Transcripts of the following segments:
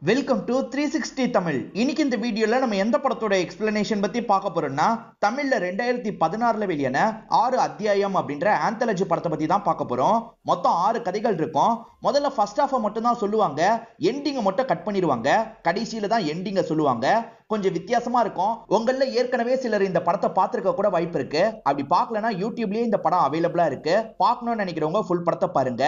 Welcome to 360 Tamil. இன்னைக்கு இந்த வீடியோல நம்ம எந்த படத்தோட எக்ஸ்பிளனேஷன் பத்தி பார்க்க போறோம்னா, தமிழ்ல 2016ல வெளியான 6 அத்தியாயம் அப்படின்ற ஆந்தாலஜி படத்தை பத்தி தான் பார்க்க போறோம். மொத்தம் 6 கதைகள் இருக்கும். முதல்ல ஃபர்ஸ்ட் ஹாஃபை மட்டும் தான் சொல்லுவாங்க, எண்டிங்கை மட்டும் கட் பண்ணிடுவாங்க. கடைசியில தான் எண்டிங்கை சொல்லுவாங்க. கொஞ்சம் வித்தியாசமா இருக்கும். உங்கள ஏற்கனவே சிலர் இந்த படத்தை பார்த்திருக்க கூட வாய்ப்பு இருக்கு. அப்படி பார்க்கலனா யூடியூப்லயே இந்த படம் அவைலபிளா இருக்கு. பார்க்கணும்னு நினைக்கிறவங்க ஃபுல் படத்தை பாருங்க.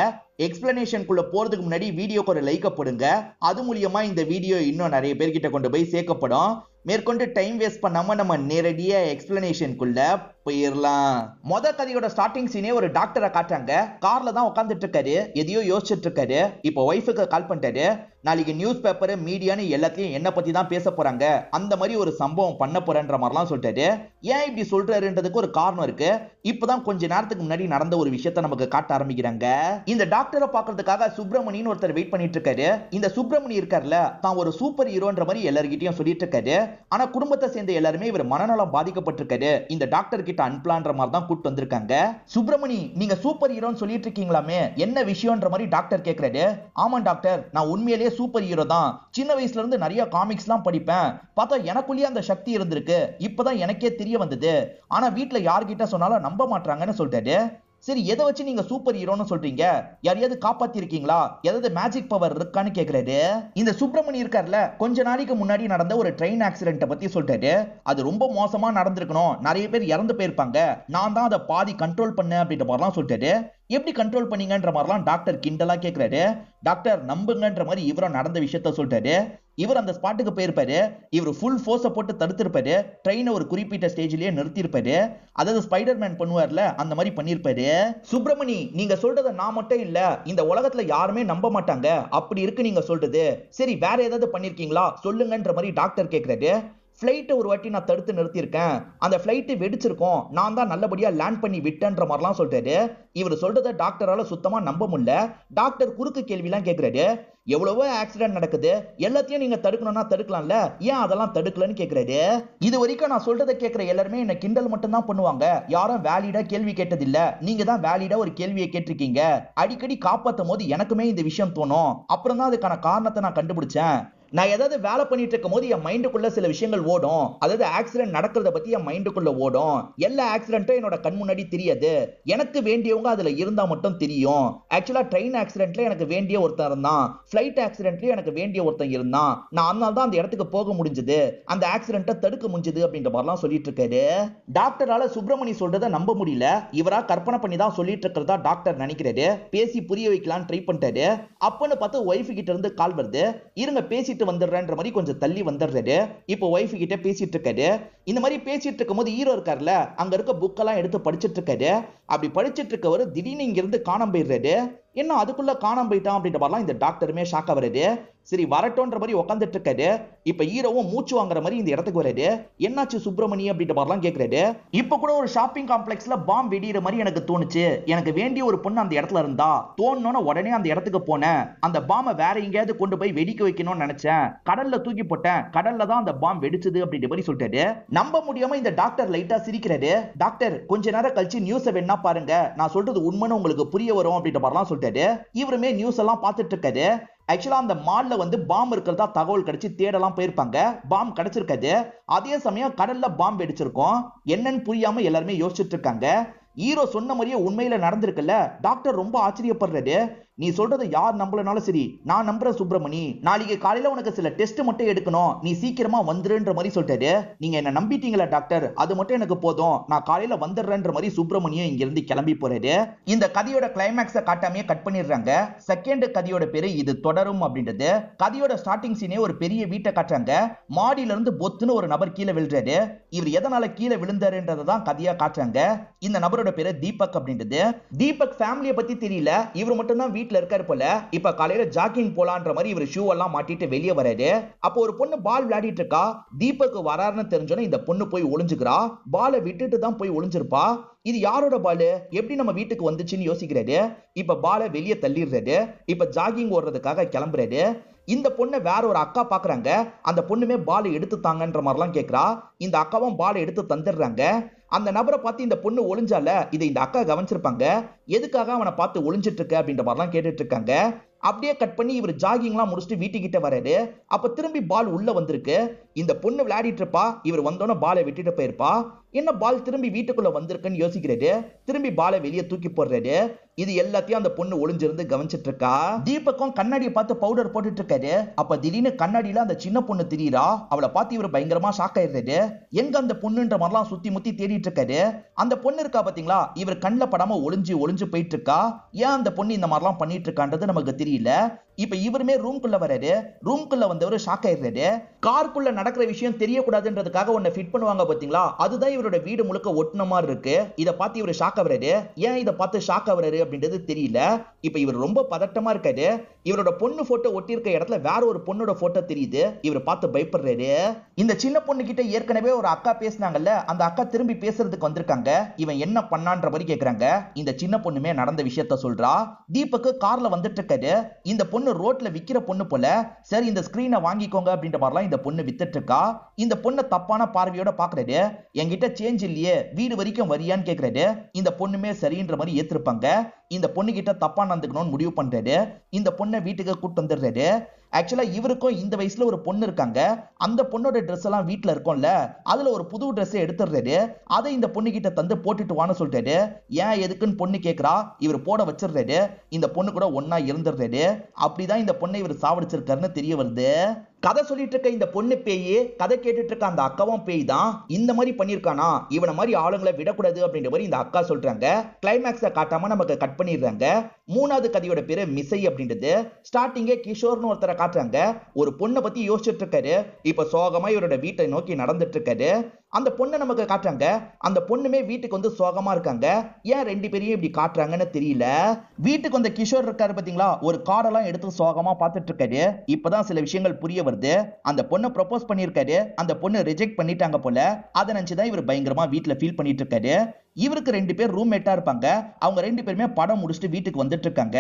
எக்ஸ்பிளனேஷனுக்குள்ள போறதுக்கு முன்னாடி வீடியோக்கு ஒரு லைக் போடுங்க. அது மூலியமா இந்த வீடியோ இன்னும் நிறைய பேர்கிட்ட கொண்டு போய் சேர்க்கப்படும். மேற்கொண்டு டைம் வேஸ்ட் பண்ணாம நம்ம நேரடியா எக்ஸ்பிளனேஷனுக்குள்ள போயிடலாம். மொத கதையோட ஸ்டார்டிங் சீனே ஒரு டாக்டரை காட்டுறாங்க. கார்ல தான் உட்காந்துட்டு இருக்காரு, எதையோ யோசிச்சுட்டு இருக்காரு. இப்போ ஒய்ஃபுக்கு கால் பண்ணிட்டாரு. நாளைக்கு நியூஸ் பேப்பர் மீடியான்னு எல்லாத்தையும் என்ன பத்தி தான் பேச போறாங்க, அந்த மாதிரி ஒரு சம்பவம் பண்ண போறேன்ற மாதிரிலாம் சொல்லிட்டாரு. ஏன் இப்படி சொல்றாருன்றதுக்கு ஒரு காரணம் இருக்கு. இப்பதான் கொஞ்ச நேரத்துக்கு முன்னாடி நடந்த ஒரு விஷயத்த நமக்கு காட்ட ஆரம்பிக்கிறாங்க. இந்த டாக்டரை பாக்குறதுக்காக சுப்பிரமணியன் ஒருத்தர் வெயிட் பண்ணிட்டு இருக்காரு. இந்த சுப்பிரமணி இருக்காருல, தான் ஒரு சூப்பர் ஹீரோன்ற மாதிரி எல்லார்கிட்டயும் சொல்லிட்டு இருக்காரு. ஆனா குடும்பத்தை சேர்ந்த எல்லாருமே இவர் மனநலம் பாதிக்கப்பட்டிருக்காரு, இந்த டாக்டர் கிட்ட அனுப்பலான்ற மாதிரி தான் கூட்டு வந்திருக்காங்க. சுப்பிரமணி, நீங்க சூப்பர் ஹீரோன்னு சொல்லிட்டு இருக்கீங்களாமே, என்ன விஷயம்ன்ற மாதிரி டாக்டர் கேக்குறாரு. ஆமா டாக்டர், நான் உண்மையிலேயே சூப்பர் ஹீரோ தான். சின்ன வயசுல இருந்து நிறைய காமிக்ஸ் எல்லாம் படிப்பேன். பார்த்தா எனக்குள்ளேயே அந்த சக்தி இருந்திருக்கு. இப்பதான் எனக்கே தெரிய வந்தது. ஆனா வீட்டுல யார்கிட்ட சொன்னாலும் நம்ப மாட்டாங்கன்னு சொல்லிட்டாரு. சரி, எதை வச்சு நீங்க சூப்பர் ஹீரோன்னு சொல்றீங்க? யாரையாவது காப்பாத்தி இருக்கீங்களா? ஏதாவது மேஜிக் பவர் இருக்கான்னு கேக்குறாரு. இந்த சுப்பிரமணி இருக்கார்ல, கொஞ்ச நாளைக்கு முன்னாடி நடந்த ஒரு ட்ரெயின் ஆக்சிடென்ட் பத்தி சொல்லிட்டாரு. அது ரொம்ப மோசமா நடந்திருக்கணும், நிறைய பேர் இறந்து போயிருப்பாங்க. நான் தான் அதை பாதி கண்ட்ரோல் பண்ணேன் அப்படின்ற மாதிரிலாம் சொல்லிட்டாரு. எப்படி கண்ட்ரோல் பண்ணீங்கன்ற மாதிரிலாம் டாக்டர் கிண்டலா கேக்குறாரு. டாக்டர் நம்புங்கன்ற மாதிரி இவரும் நடந்த விஷயத்த சொல்லிட்டாரு. இவர் அந்த ஸ்பாட்டுக்கு போயிருப்பாரு. இவர் ஃபுல் ஃபோர்ஸை போட்டு தடுத்திருப்பாரு. ட்ரெயினை ஒரு குறிப்பிட்ட ஸ்டேஜ்லயே நிறுத்திருப்பாரு. அதாவது ஸ்பைடர்மேன் பண்ணுவார்ல, அந்த மாதிரி பண்ணிருப்பாரு. சுப்பிரமணி, நீங்க சொல்றத நான் மட்டும் இல்ல, இந்த உலகத்துல யாருமே நம்ப மாட்டாங்க. அப்படி இருக்கு நீங்க சொல்றது. சரி, வேற ஏதாவது பண்ணிருக்கீங்களா சொல்லுங்கன்ற மாதிரி டாக்டர் கேக்குறாரு. ஃபிளைட்டை ஒரு வாட்டி நான் தடுத்து நிறுத்தியிருக்கேன். அந்த ஃபிளைட்டு வெடிச்சிருக்கும், நான் தான் நல்லபடியா லேண்ட் பண்ணி விட்டேன்ற மாதிரிலாம் சொல்றாரு. இவர் சொல்றதை டாக்டரால சுத்தமா நம்ப முடியல. டாக்டர் குறுக்கு கேள்விலாம் கேட்கிறாரு. எவ்வளவோ ஆக்சிடென்ட் நடக்குது, எல்லாத்தையும் நீங்க தடுக்கணும்னா தடுக்கலாம்ல, ஏன் அதெல்லாம் தடுக்கலன்னு கேட்கிறாரு. இது வரைக்கும் நான் சொல்றதை கேட்கிற எல்லாருமே என்ன கிண்டல் மட்டும் தான் பண்ணுவாங்க. யாரும் வேலிடா கேள்வி கேட்டதில்ல. நீங்க தான் வேலிடா ஒரு கேள்வியை கேட்டிருக்கீங்க. அடிக்கடி காப்பாத்தும் போது எனக்குமே இந்த விஷயம் தோணும். அப்புறம் தான் அதுக்கான காரணத்தை நான் கண்டுபிடிச்சேன். நான் ஏதாவது வேலை பண்ணிட்டு இருக்கும் போது என் மைண்டுக்குள்ள சில விஷயங்கள் ஓடும். அதாவது ஆக்சிடென்ட் நடக்கிறத பத்தி என் மைண்டுக்குள்ள ஓடும். எல்லா ஆக்சிடென்ட்டும் என்னோட கண் முன்னாடி தெரியாது. எனக்கு வேண்டியவங்க அதுல இருந்தா மட்டும் தெரியும். ஆக்சுவலா ட்ரெயின் ஆக்சிடென்ட்ல எனக்கு வேண்டிய ஒருத்தன் இருந்தான். ஃபிளைட் ஆக்சிடென்ட்லயும் எனக்கு வேண்டிய ஒருத்தன் இருந்தான். நான் அதனால தான் அந்த இடத்துக்கு போக முடிஞ்சது, அந்த ஆக்சிடென்ட்டை தடுக்க முடிஞ்சது அப்படின்ற மாதிரிலாம் சொல்லிட்டு இருக்காரு. டாக்டரால சுப்பிரமணி சொல்றதை நம்ப முடியல. இவரா கற்பனை பண்ணி தான் சொல்லிட்டு இருக்கிறதா டாக்டர் நினைக்கிறாரு. பேசி புரிய வைக்கலாம்னு ட்ரை பண்ணிட்டாரு. அப்பன்னு பார்த்து ஒய்ஃப் கிட்ட இருந்து கால் வருது. இருங்க பேசிட்டு வந்துடுறேன்ற மாதிரி கொஞ்சம் தள்ளி வந்துடுறாரு. இப்போ ஒய்ஃப் கிட்ட பேசிட்டு இருக்காரு. இந்த மாதிரி பேசிட்டு இருக்கும் போது ஹீரோ இருக்காருல, அங்க இருக்க புக்கெல்லாம் எடுத்து படிச்சிட்டு இருக்காரு. அப்படி படிச்சிட்டு இருக்கவர் திடீர்னு இங்க இருந்து காணாம போயிடுறாரு. என்ன அதுக்குள்ள காணாம போயிட்டான் அப்படின்ற மாதிரிலாம் இந்த டாக்டருமே ஷாக் ஆகுறாரு. சரி வரட்டோன்ற மாதிரி உட்காந்துட்டு இருக்காரு. இப்ப ஹீரோவும் மூச்சு வாங்குற மாதிரி இந்த இடத்துக்கு வராரு. என்னாச்சு சுப்பிரமணி அப்படின்ற மாதிரிலாம் கேட்கிறாரு. இப்ப கூட ஒரு ஷாப்பிங் காம்ப்ளெக்ஸ்ல பாம் வெடிக்கிற மாதிரி எனக்கு தோணுச்சு. எனக்கு வேண்டிய ஒரு பொண்ணு அந்த இடத்துல இருந்தா, தோணுன உடனே அந்த இடத்துக்கு போனேன். அந்த பாமை வேற எங்கேயாவது கொண்டு போய் வெடிக்க வைக்கணும்னு நினைச்சேன். கடல்ல தூக்கி போட்டேன். கடல்ல தான் அந்த பாம் வெடிச்சது அப்படின்ற மாதிரி சொல்லிட்டாரு. நம்ப முடியாம இந்த டாக்டர் லைட்டா சிரிக்கிறாரு. டாக்டர், கொஞ்ச நேரம் கழிச்சு நியூஸ் வேணா பாருங்க, நான் சொல்றது உண்மைன்னு உங்களுக்கு புரிய வரும் அப்படின்ற மாதிரிலாம் சொல்லிட்டாரு. இவருமே நியூஸ் எல்லாம் பார்த்துட்டு இருக்காரு. ஆக்சுவலா அந்த மால்ல வந்து பாம் இருக்கிறதா தகவல் கிடைச்சு தேடலாம் போயிருப்பாங்க. பாம் கிடைச்சிருக்காது. அதே சமயம் கடல்ல பாம் வெடிச்சிருக்கும். என்னன்னு புரியாம எல்லாருமே யோசிச்சுட்டு இருக்காங்க. ஹீரோ சொன்ன மாதிரியே உண்மையில நடந்திருக்குல்ல. டாக்டர் ரொம்ப ஆச்சரியப்படுறாரு. நீ சொல்றதை யார் நம்பலனாலும் சரி, நான் நம்புறேன் சுப்பிரமணி. நாளைக்கு காலையில உனக்கு சில டெஸ்ட் மட்டும் எடுக்கணும், நீ சீக்கிரமா வந்துருன்ற மாதிரி சொல்லிட்டாரு. நீங்க என்ன நம்பிட்டீங்களா டாக்டர்? அது மட்டும் எனக்கு போதும், நான் காலையில வந்துடுறேன்ற மாதிரி சுப்பிரமணியம் இங்க இருந்து கிளம்பி போறாரு. இந்த கதையோட கிளைமேக்ஸை காட்டாமையே கட் பண்ணிடுறாங்க. செகண்ட் கதையோட பேரு இது தொடரும் அப்படின்றது. கதையோட ஸ்டார்டிங் சீனே ஒரு பெரிய வீட்டை காட்டுறாங்க. மாடியில இருந்து பொத்துன்னு ஒரு நபர் கீழே விழுறாரு. இவர் எதனால கீழே விழுந்தாருன்றதை தான் கதையா காட்டுறாங்க. இந்த நபரோட பேரு தீபக் அப்படின்றது. தீபக் ஃபேமிலியை பத்தி தெரியல, இவர் மட்டும் தான் வீட்ல இருக்காரு போல. இப்ப காலையில ஜாக்கிங் போலான்ற மாதிரி இவர் ஷூ எல்லாம் மாட்டிட்டு வெளியே வராரு. அப்போ ஒரு பொண்ணு பால் விளையாடிட்டு இருக்கா. தீபக் வராருன்னு தெரிஞ்சோன்னு இந்த பொண்ணு போய் ஒளிஞ்சுக்கிறா. பாலை விட்டுட்டு தான் போய் ஒளிஞ்சிருப்பா. இது யாரோட பால், எப்படி நம்ம வீட்டுக்கு வந்துச்சுன்னு யோசிக்கிறாரு. இப்ப பாலை வெளியே தள்ளிடுறாரு. இப்ப ஜாகிங் ஓடுறதுக்காக கிளம்புறாரு. இந்த பொண்ணை வேற ஒரு அக்கா பாக்குறாங்க. அந்த பொண்ணுமே பால் எடுத்து தாங்கன்ற மாதிரிலாம் கேட்கிறா. இந்த அக்காவும் பால் எடுத்து தந்துடுறாங்க. அந்த நபரை பார்த்து இந்த பொண்ணு ஒளிஞ்சால இதை இந்த அக்கா கவனிச்சிருப்பாங்க. எதுக்காக அவனை பார்த்து ஒளிஞ்சிட்டு இருக்க அப்படின்ற மாதிரிலாம் கேட்டுட்டு இருக்காங்க. அப்படியே கட் பண்ணி இவர் ஜாகிங்லாம் முடிச்சுட்டு வீட்டுக்கிட்ட வராரு. அப்ப திரும்பி பால் உள்ள வந்திருக்கு. இந்த பொண்ணு விளையாடிட்டு இருப்பா. இவர் வந்தோன்னு பாலை விட்டுட்டு போயிருப்பா. என்ன பால் திரும்பி வீட்டுக்குள்ள வந்திருக்குன்னு யோசிக்கிறாரு. திரும்பி பாலை வெளியே தூக்கி போடுறாரு. இது எல்லாத்தையும் அந்த பொண்ணு ஒளிஞ்சிருந்து கவனிச்சிட்டு இருக்கா. தீபக்கும் கண்ணாடியை பார்த்து பவுடர் போட்டுட்டு இருக்காரு. அப்ப திடீர்னு கண்ணாடியில அந்த சின்ன பொண்ணு தெரியுறா. அவளை பார்த்து இவர் பயங்கரமா ஷாக் ஆயிடுறாரு. எங்க அந்த பொண்ணுன்ற மாதிரிலாம் சுத்தி முத்தி தேடிட்டு இருக்காரு. அந்த பொண்ணு இருக்கா பாத்தீங்களா, இவர் கண்ணில் படாம ஒளிஞ்சு ஒளிஞ்சு போயிட்டு இருக்கா. ஏன் அந்த பொண்ணு இந்த மாதிரிலாம் பண்ணிட்டு இருக்கான்றது நமக்கு தெரியல. இப்ப இவருமே ரூம்குள்ள வராரு. ரூம்குள்ள வந்தவரு ஷாக் ஆயிடுறாரு. காருக்குள்ள நடக்கிற விஷயம் தெரியக்கூடாதுன்றதுக்காக ஒன்ன ஃபிட் பண்ணுவாங்க பாத்தீங்களா, அதுதான் இவரோட வீடு முழுக்க ஒட்டுன மாதிரி இருக்கு. இத பார்த்து இவர் ஷாக் ஆகுறாரு. ஏன் இத பார்த்து ஷாக் ஆகுறாரு அப்படின்றது தெரியல. இப்ப இவர் ரொம்ப பதட்டமா இருக்காரு. இவரோட பொண்ணு போட்டோ ஒட்டி இருக்க இடத்துல வேற ஒரு பொண்ணோட போட்டோ தெரியுது. இவர் பார்த்து பயப்படுறாரு. இந்த சின்ன பொண்ணு கிட்ட ஏற்கனவே ஒரு அக்கா பேசினாங்கல்ல, அந்த அக்கா திரும்பி பேசுறதுக்கு வந்திருக்காங்க. இவன் என்ன பண்ணான்ற மாதிரி கேக்குறாங்க. இந்த சின்ன பொண்ணுமே நடந்த விஷயத்த சொல்றா. தீபக்கு கார்ல வந்துட்டு இருக்காரு. இந்த பொண்ணு ரோட்ல விக்கிற பொண்ணு போல. சரி இந்த ஸ்கிரீனை வாங்கிக்கோங்க அப்படின்ற மாதிரிலாம் இந்த பொண்ணு வித்துட்டு இருக்கா. இந்த பொண்ணை தப்பான பார்வையோட பாக்குறாரு. என்கிட்ட சேஞ்ச் இல்லையே, வீடு வரைக்கும் வரியான்னு கேக்குறாரு. இந்த பொண்ணுமே சரின்ற மாதிரி ஏத்திருப்பாங்க. இந்த பொண்ணு கிட்ட தப்பா நடந்துக்கணும்னு முடிவு பண்றாரு. இந்த பொண்ணை வீட்டுக்கு கூட்டு வந்துடுறாரு. ஆக்சுவலா இவருக்கும் இந்த வயசுல ஒரு பொண்ணு இருக்காங்க. அந்த பொண்ணோட ட்ரெஸ் எல்லாம் வீட்டுல இருக்கும்ல, அதுல ஒரு புது ட்ரெஸ் எடுத்துடுறாரு. அதை இந்த பொண்ணு கிட்ட தந்து போட்டுட்டு வான்னு சொல்றாரு. ஏன் எதுக்குன்னு பொண்ணு கேக்குறா. இவர் போட வச்சிடுறாரு. இந்த பொண்ணு கூட ஒன்னா இருந்துடுறாரு. அப்படிதான் இந்த பொண்ணை இவர் சாவடிச்சிருக்காருன்னு தெரிய வருது. கதை சொல்லிட்டு இருக்க இந்த பொண்ணு பேய், கதை கேட்டுட்டு இருக்க அந்த அக்காவும் பேய் தான். இந்த மாதிரி பண்ணிருக்கானா, இவனை மாதிரி ஆளுங்களை விடக்கூடாது அப்படின்ற மாதிரி இந்த அக்கா சொல்றாங்க. கிளைமேக்ஸை காட்டாம நமக்கு கட் பண்ணிடுறாங்க. மூணாவது கதையோட பேரு மிசை அப்படின்றது. ஸ்டார்டிங்கே கிஷோர்னு ஒருத்தரை காட்டுறாங்க. ஒரு பொண்ணை பத்தி யோசிச்சுட்டு இருக்காரு. இப்ப சோகமா இவரோட வீட்டை நோக்கி நடந்துட்டு இருக்காரு. அந்த பொண்ணை நமக்கு காட்டுறாங்க. அந்த பொண்ணுமே வீட்டுக்கு வந்து சோகமா இருக்காங்க. ஏன் ரெண்டு பேரையும் இப்படி காட்டுறாங்கன்னு தெரியல. வீட்டுக்கு வந்த கிஷோர் இருக்காரு பாத்தீங்களா, ஒரு கார்டெல்லாம் எடுத்து சோகமா பார்த்துட்டு இருக்காரு. இப்பதான் சில விஷயங்கள் புரிய வருது. அந்த பொண்ணை ப்ரொபோஸ் பண்ணிருக்காரு. அந்த பொண்ணு ரிஜெக்ட் பண்ணிட்டாங்க போல. அதை நினைச்சுதான் இவர் பயங்கரமா வீட்டுல ஃபீல் பண்ணிட்டு இருக்காரு. இவருக்கு ரெண்டு பேர் ரூம்மேட்டா இருப்பாங்க. அவங்க ரெண்டு பேருமே படம் முடிச்சுட்டு வீட்டுக்கு வந்துட்டு இருக்காங்க.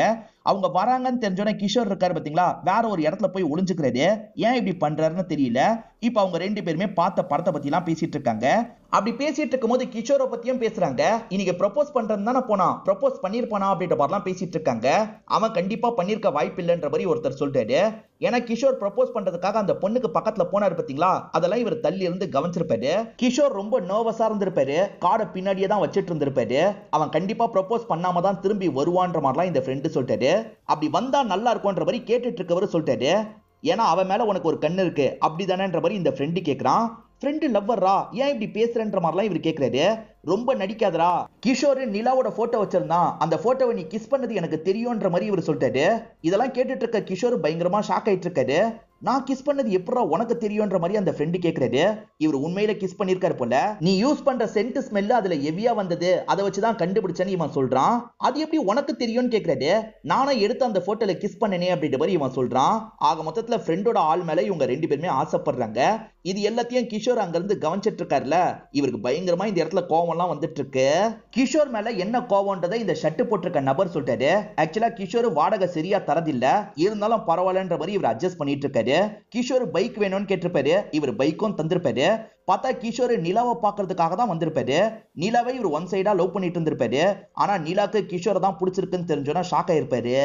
அவங்க வராங்கன்னு தெரிஞ்சோன்னே கிஷோர் இருக்காரு பாத்தீங்களா, வேற ஒரு இடத்துல போய் ஒளிஞ்சுக்கிறாரு. ஏன் இப்படி பண்றாருன்னு தெரியல. இப்ப அவங்க ரெண்டு பேருமே பார்த்த படத்தை பத்தி எல்லாம் பேசிட்டு இருக்காங்க. அப்படி பேசிட்டு இருக்கும் போது கிஷோரை பத்தியும் பேசுறாங்க. இன்னைக்கு ப்ரொபோஸ் பண்றது தானே போனா, ப்ரொபோஸ் பண்ணிருப்பானா அப்படின்ற மாதிரிலாம் பேசிட்டு இருக்காங்க. அவன் கண்டிப்பா பண்ணிருக்க வாய்ப்பு இல்லைன்ற மாதிரி ஒருத்தர் சொல்றாரு. ஏன்னா கிஷோர் ப்ரொபோஸ் பண்றதுக்காக அந்த பொண்ணுக்கு பக்கத்துல போனாரு பாத்தீங்களா, அதெல்லாம் இவர் தள்ளி இருந்து கவனிச்சிருப்பாரு. கிஷோர் ரொம்ப நர்வஸா இருந்திருப்பாரு. காடை பின்னாடியே தான் வச்சிட்டு இருந்திருப்பாரு. அவன் கண்டிப்பா ப்ரொபோஸ் பண்ணாம தான் திரும்பி வருவான்ற மாதிரிலாம் இந்த ஃப்ரெண்டு சொல்லிட்டாரு. அப்படி வந்தா நல்லா இருக்கும்ன்ற மாதிரி கேட்டுட்டு இருக்கவர் சொல்லிட்டாரு. ஏன்னா அவன் மேல உனக்கு ஒரு கண்ணு இருக்கு அப்படிதானேன்ற மாதிரி இந்த ஃப்ரெண்டு கேக்குறான். ஃப்ரெண்டு லவ்வரா, ஏன் இப்படி பேசுறன்ற மாதிரிலாம் இவர் கேக்குறாரு. ரொம்ப நடிக்காதரா, கிஷோர் நிலாவோட போட்டோ வச்சிருந்தான், அந்த போட்டோவை நீ கிஸ் பண்ணது எனக்கு தெரியும்ன்ற மாதிரி இவர் சொல்லிட்டாரு. இதெல்லாம் கேட்டுட்டு இருக்க கிஷோர் பயங்கரமா ஷாக் ஆயிட்டு இருக்காரு. நான் கிஸ் பண்ணது எப்படா உனக்கு தெரியும்ன்ற மாதிரி அந்த ஃப்ரெண்டு கேக்குறாரு. இவர் உண்மையில கிஸ் பண்ணிருக்காரு போல. நீ யூஸ் பண்ற சென்ட் ஸ்மெல் அதுல ஹெவியா வந்தது, அதை வச்சுதான் கண்டுபிடிச்சேன்னு இவன் சொல்றான். அது எப்படி உனக்கு தெரியும்னு கேக்குறாரு. நானும் எடுத்து அந்த போட்டோல கிஸ் பண்ணனே அப்படின்ற மாதிரி இவன் சொல்றான். ஆக மொத்தத்துல ஃப்ரெண்டோட ஆள் மேல இவங்க ரெண்டு பேருமே ஆசைப்படுறாங்க. இது எல்லாத்தையும் கிஷோர் அங்க இருந்து கவனிச்சிட்டு இருக்காருல, இவருக்கு பயங்கரமா இந்த இடத்துல கோவம்லாம் வந்துட்டு இருக்கு. கிஷோர் மேல என்ன கோவம்ன்றதை இந்த ஷர்ட் போட்டிருக்க நபர் சொல்லிட்டாரு. ஆக்சுவலா கிஷோர் வாடகை சரியா தரதில்ல, இருந்தாலும் பரவாயில்லன்ற மாதிரி இவர் அட்ஜஸ்ட் பண்ணிட்டு இருக்காரு. கிஷோர் பைக் வேணும்னு கேட்டிருப்பாரு. இவர் பைக்கும் தந்திருப்பாரு. பார்த்தா கிஷோர் நிலாவை பார்க்கறதுக்காக தான் வந்திருப்பாரு. நிலாவை இவர் ஒன் சைடா லவ் பண்ணிட்டு இருந்திருப்பாரு. ஆனா நிலாக்கு கிஷோரை தான் பிடிச்சிருக்குன்னு தெரிஞ்சோன்னா ஷாக் ஆயிருப்பாரு.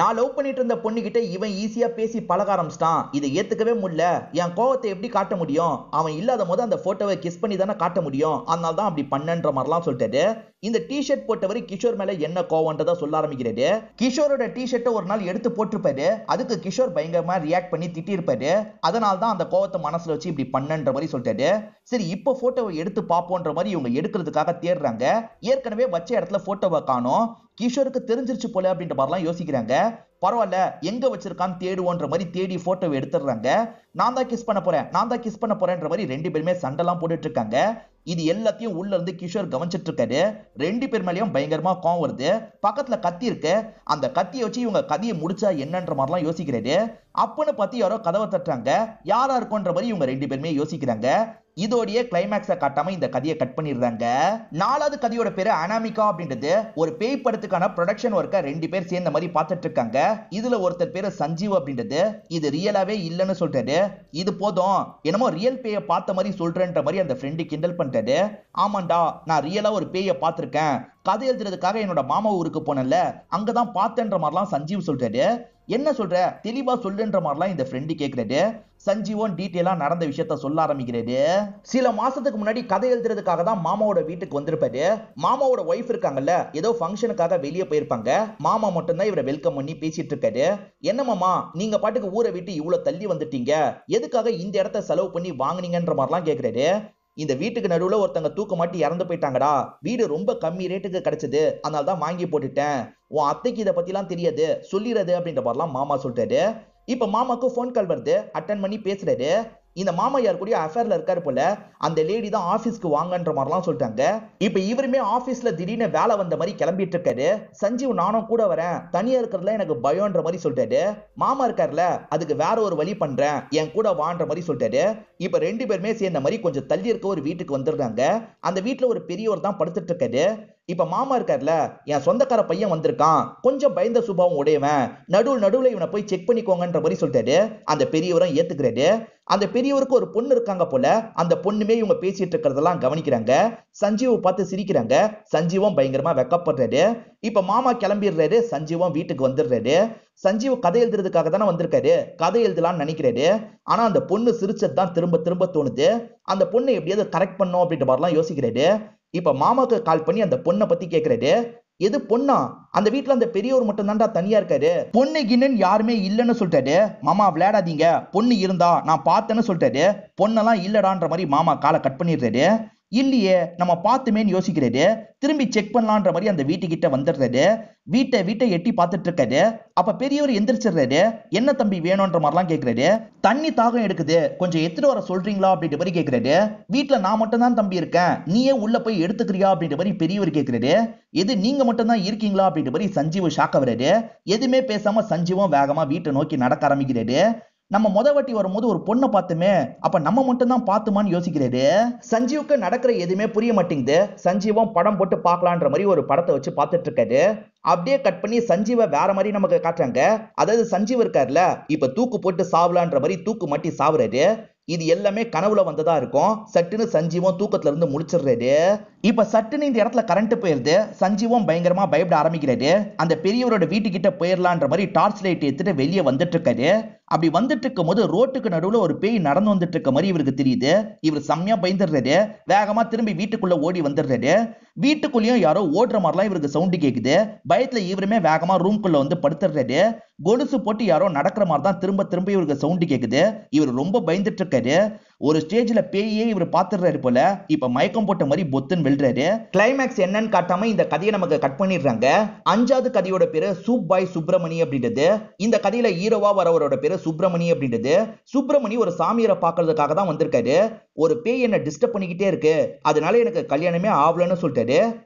நான் லவ் பண்ணிட்டு இருந்த பொண்ணு கிட்ட இவன் ஈஸியா பேசி பழக ஆரம்பிச்சிட்டான், இதை ஏத்துக்கவே முடியல. என் கோவத்தை எப்படி காட்ட முடியும், அவன் இல்லாத போது அந்த போட்டோவை கிஸ் பண்ணி தானே காட்ட முடியும், அதனால தான் அப்படி பண்ணன்ற மாதிரிலாம் சொல்லிட்டாரு. இந்த டிஷர்ட் போட்டவரை கிஷோர் மேல என்ன கோவம்ன்றதா சொல்ல ஆரம்பிக்கிறாரு. கிஷோரோட டிஷர்ட்டை ஒரு நாள் எடுத்து போட்டிருப்பாரு. அதுக்கு கிஷோர் பயங்கரமா ரியாக்ட் பண்ணி திட்டிருப்பாரு. அதனால தான் அந்த கோவத்தை மனசுல வச்சு இப்படி பண்ணன்ற மாதிரி சொல்லிட்டாரு. சரி இப்ப போட்டோவை எடுத்து பாப்போன்ற மாதிரி இவங்க எடுக்கிறதுக்காக தேடுறாங்க. ஏற்கனவே வச்ச இடத்துல போட்டோவை காணோம். கிஷோருக்கு தெரிஞ்சிருச்சு போல அப்படின்ற மாதிரிலாம் யோசிக்கிறாங்க. பரவாயில்ல, எங்க வச்சிருக்கான்னு தேடுவோன்ற மாதிரி தேடி போட்டோவை எடுத்துடுறாங்க. நான் தான் கிஸ் பண்ண போறேன், நான் தான் கிஸ் பண்ண போறேன்ற மாதிரி ரெண்டு பேருமே சண்டைலாம் போட்டுட்டு இருக்காங்க. இது எல்லாத்தையும் உள்ள இருந்து கிஷோர் கவனிச்சிட்டு இருக்காரு. ரெண்டு பேர் மேலேயும் பயங்கரமா கோவம் வருது. பக்கத்துல கத்தி இருக்கு. அந்த கத்தியை வச்சு இவங்க கதையை முடிச்சா என்னன்ற மாதிரிலாம் யோசிக்கிறாரு. அப்பன்னு பார்த்து யாரோ கதவை தட்டுறாங்க. யாரா இருக்கும்ன்ற மாதிரி இவங்க ரெண்டு பேருமே யோசிக்கிறாங்க. இதோடைய கிளைமேக்ஸை காட்டாம இந்த கதையை கட் பண்ணிடுறாங்க. நாலாவது கதையோட பேரு அனாமிகா அப்படின்றது. ஒரு பேய் படத்துக்கான ப்ரொடக்ஷன் ஒர்க்கை ரெண்டு பேர் சேர்ந்த மாதிரி பார்த்துட்டு இருக்காங்க. இதுல ஒருத்தர் பேரு சஞ்சீவ் அப்படின்றது. இது ரியலாவே இல்லைன்னு சொல்றாரு. இது போதும், என்னமோ ரியல் பேயை பார்த்த மாதிரி சொல்றேன்ற மாதிரி அந்த ஃப்ரெண்டு கிண்டல் பண்றாரு. ஆமாண்டா, நான் ரியலா ஒரு பேயை பார்த்திருக்கேன். கதை எழுதுறதுக்காக என்னோட மாமா ஊருக்கு போனேன்ல, அங்கதான் பார்த்தேன்ற மாதிரிலாம் சஞ்சீவ் சொல்றாரு. என்ன சொல்ற, தெளிவா சொல்லுன்ற மாதிரிலாம் இந்த ஃப்ரெண்டு கேக்குறாரு. சஞ்சீவன் டீட்டெயிலா நடந்த விஷயத்த சொல்ல ஆரம்பிக்கிறாரு. சில மாசத்துக்கு முன்னாடி கதை எழுதுறதுக்காக தான் மாமாவோட வீட்டுக்கு வந்திருப்பாரு. மாமாவோட ஒய்ஃப் இருக்காங்கல்ல, ஏதோ ஃபங்க்ஷனுக்காக வெளியே போயிருப்பாங்க. மாமா மட்டும் தான் இவரை வெல்கம் பண்ணி பேசிட்டு இருக்காரு. என்ன மாமா, நீங்க பாட்டுக்கு ஊரை விட்டு இவ்வளவு தள்ளி வந்துட்டீங்க, எதுக்காக இந்த இடத்த செலவு பண்ணி வாங்குனீங்கன்ற மாதிரிலாம் கேக்குறாரு. இந்த வீட்டுக்கு நடுவுல ஒருத்தங்க தூக்க மாட்டி இறந்து போயிட்டாங்கடா, வீடு ரொம்ப கம்மி ரேட்டுக்கு கிடைச்சது, அதனால தான் வாங்கி போட்டுட்டேன், உன் அத்தைக்கு இதை பத்திலாம் தெரியாது, சொல்லிடுறது அப்படின்ற மாதிரிலாம் மாமா சொல்றாரு. இப்ப மாமாக்கு போன் கால் வருது, அட்டன் பண்ணி பேசுறாரு. இந்த மாமா யார் கூடயும் அஃபேர்ல இருக்காரு போல, அந்த லேடி தான் ஆபீஸ்க்கு வாங்கன்ற மாதிரிலாம் சொல்லிட்டாங்க. இப்ப இவருமே ஆபீஸ்ல திடீர்னு வேலை வந்த மாதிரி கிளம்பிட்டு இருக்காரு. சஞ்சீவ் நானும் கூட வரேன், தனியா இருக்கிறதுல எனக்கு பயம்ன்ற மாதிரி சொல்லிட்டாரு. மாமா இருக்காருல, அதுக்கு வேற ஒரு வழி பண்றேன், என் கூட வான்ற மாதிரி சொல்லிட்டாரு. இப்ப ரெண்டு பேருமே சேர்ந்த மாதிரி கொஞ்சம் தள்ளி இருக்க ஒரு வீட்டுக்கு வந்துடுறாங்க. அந்த வீட்டுல ஒரு பெரியவர் தான் படுத்துட்டு இருக்காரு. இப்ப மாமா இருக்காருல, என் சொந்தக்கார பையன் வந்திருக்கான், கொஞ்சம் பயந்த சுபாவம் உடையவன், நடுவுல இவனை போய் செக் பண்ணிக்கோங்கன்ற மாதிரி சொல்லிட்டாரு. அந்த பெரியவரும் ஏத்துக்கிறாரு. அந்த பெரியவருக்கு ஒரு பொண்ணு இருக்காங்க போல, அந்த பொண்ணுமே இவங்க பேசிட்டு இருக்கிறதெல்லாம் கவனிக்கிறாங்க. சஞ்சீவை பார்த்து சிரிக்கிறாங்க. சஞ்சீவும் பயங்கரமா வெக்கப்படுறாரு. இப்ப மாமா கிளம்பிடுறாரு, சஞ்சீவும் வீட்டுக்கு வந்துடுறாரு. சஞ்சீவ் கதை எழுதுறதுக்காக தானே வந்திருக்காரு, கதை எழுதலாம்னு நினைக்கிறாரு. ஆனா அந்த பொண்ணு சிரிச்சதுதான் திரும்ப திரும்ப தோணுது. அந்த பொண்ணை எப்படியாவது கரெக்ட் பண்ணும் அப்படின்ற மாதிரிலாம் யோசிக்கிறாரு. இப்ப மாமாக்கு கால் பண்ணி அந்த பொண்ணை பத்தி கேக்குறாரு. எது பொண்ணா, அந்த வீட்டுல அந்த பெரியவர் மட்டும் தான்டா தனியா இருக்காரு, பொண்ணு கிண்ணன்னு யாருமே இல்லன்னு சொல்லிட்டாரு. மாமா விளையாடாதீங்க, பொண்ணு இருந்தா நான் பார்த்தேன்னு சொல்லிட்டாரு. பொண்ணெல்லாம் இல்லடான்ற மாதிரி மாமா காலை கட் பண்ணிடுறாரு. இல்லையே, நம்ம பார்த்துமேன்னு யோசிக்கிறாரு. திரும்பி செக் பண்ணலான்ற மாதிரி அந்த வீட்டுக்கிட்ட வந்துடுறாரு. வீட்டை எட்டி பார்த்துட்டு இருக்காரு. அப்ப பெரியவர் எந்திரிச்சிடுறாரு. என்ன தம்பி வேணும்ன்ற மாதிரிலாம் கேட்கிறாரு. தண்ணி தாகம் எடுக்குது, கொஞ்சம் எடுத்துட்டு வர சொல்றீங்களா அப்படின்ற மாதிரி கேட்கிறாரு. வீட்டுல நான் மட்டும் தான் தம்பி இருக்கேன், நீயே உள்ள போய் எடுத்துக்கிறியா அப்படின்ற மாதிரி பெரியவர் கேட்கிறாரு. எது நீங்க மட்டும் தான் இருக்கீங்களா அப்படின்ற மாதிரி சஞ்சீவ் ஷாக் ஆகுறாரு. எதுவுமே பேசாம சஞ்சீவும் வேகமா வீட்டை நோக்கி நடக்க ஆரம்பிக்கிறாரு. நம்ம முத வாட்டி வரும்போது ஒரு பொண்ணை பார்த்துமே, அப்ப நம்ம மட்டும் தான் பார்த்துமான்னு யோசிக்கிறாரு. சஞ்சீவுக்கு நடக்கிற எதுவுமே புரிய மாட்டேங்குது. சஞ்சீவும் படம் போட்டு பார்க்கலான்ற மாதிரி ஒரு படத்தை வச்சு பார்த்துட்டு இருக்காரு. அப்படியே கட் பண்ணி சஞ்சீவை வேற மாதிரி நமக்கு காட்டுறாங்க. அதாவது சஞ்சீவ் இருக்காருல, இப்ப தூக்கு போட்டு சாவலான்ற மாதிரி தூக்கு மாட்டி சாவுறாரு. இது எல்லாமே கனவுல வந்ததா இருக்கும். சட்டுன்னு சஞ்சீவும் தூக்கத்துல இருந்து முழிச்சிடுறாரு. இப்ப சட்டுன்னு இந்த இடத்துல கரண்ட் போயிருது. சஞ்சீவும் பயங்கரமா பயப்பட ஆரம்பிக்கிறாரு. அந்த பெரியவரோட வீட்டுக்கிட்ட போயிடலான்ற மாதிரி டார்ச் லைட் எடுத்துட்டு வெளியே வந்துட்டு இருக்காரு. அப்படி வந்துட்டு இருக்கும் போது ரோட்டுக்கு நடுவுல ஒரு பேய் நடந்து வந்துட்டு இருக்க மாதிரி இவருக்கு தெரியுது. இவர் செம்மையா பயந்துடுறாரு. வேகமா திரும்பி வீட்டுக்குள்ள ஓடி வந்துடுறாரு. வீட்டுக்குள்ளேயும் யாரோ ஓடுற மாதிரிலாம் இவருக்கு சவுண்டு கேக்குது. பயத்துல இவருமே வேகமா ரூம்குள்ள வந்து படுத்துடுறாரு. கொலுசு போட்டு யாரோ நடக்கிற மாதிரி தான் திரும்ப திரும்ப இவருக்கு சவுண்டு கேக்குது. இவர் ரொம்ப பயந்துட்டு இருக்காரு. ஒரு ஸ்டேஜ்ல பேயே இவர் பாத்துறாரு போல. இப்ப மயக்கம் போட்ட மாதிரி பொத்துன்னு விழுறாரு. கிளைமேக்ஸ் என்னன்னு காட்டாம இந்த கதையை நமக்கு கட் பண்ணிடுறாங்க. அஞ்சாவது கதையோட பேரு சூப் பாய் சுப்பிரமணி அப்படின்றது. இந்த கதையில ஹீரோவா வரவரோட பேரு சுப்பிரமணி அப்படின்றது. சுப்பிரமணி ஒரு சாமியாரை பாக்குறதுக்காக தான் வந்திருக்காரு. ஒரு பேய் என்ன டிஸ்டர்ப் பண்ணிக்கிட்டே இருக்கு, அதனால எனக்கு கல்யாணமே ஆகலன்னு சொல்லிட்டாரு.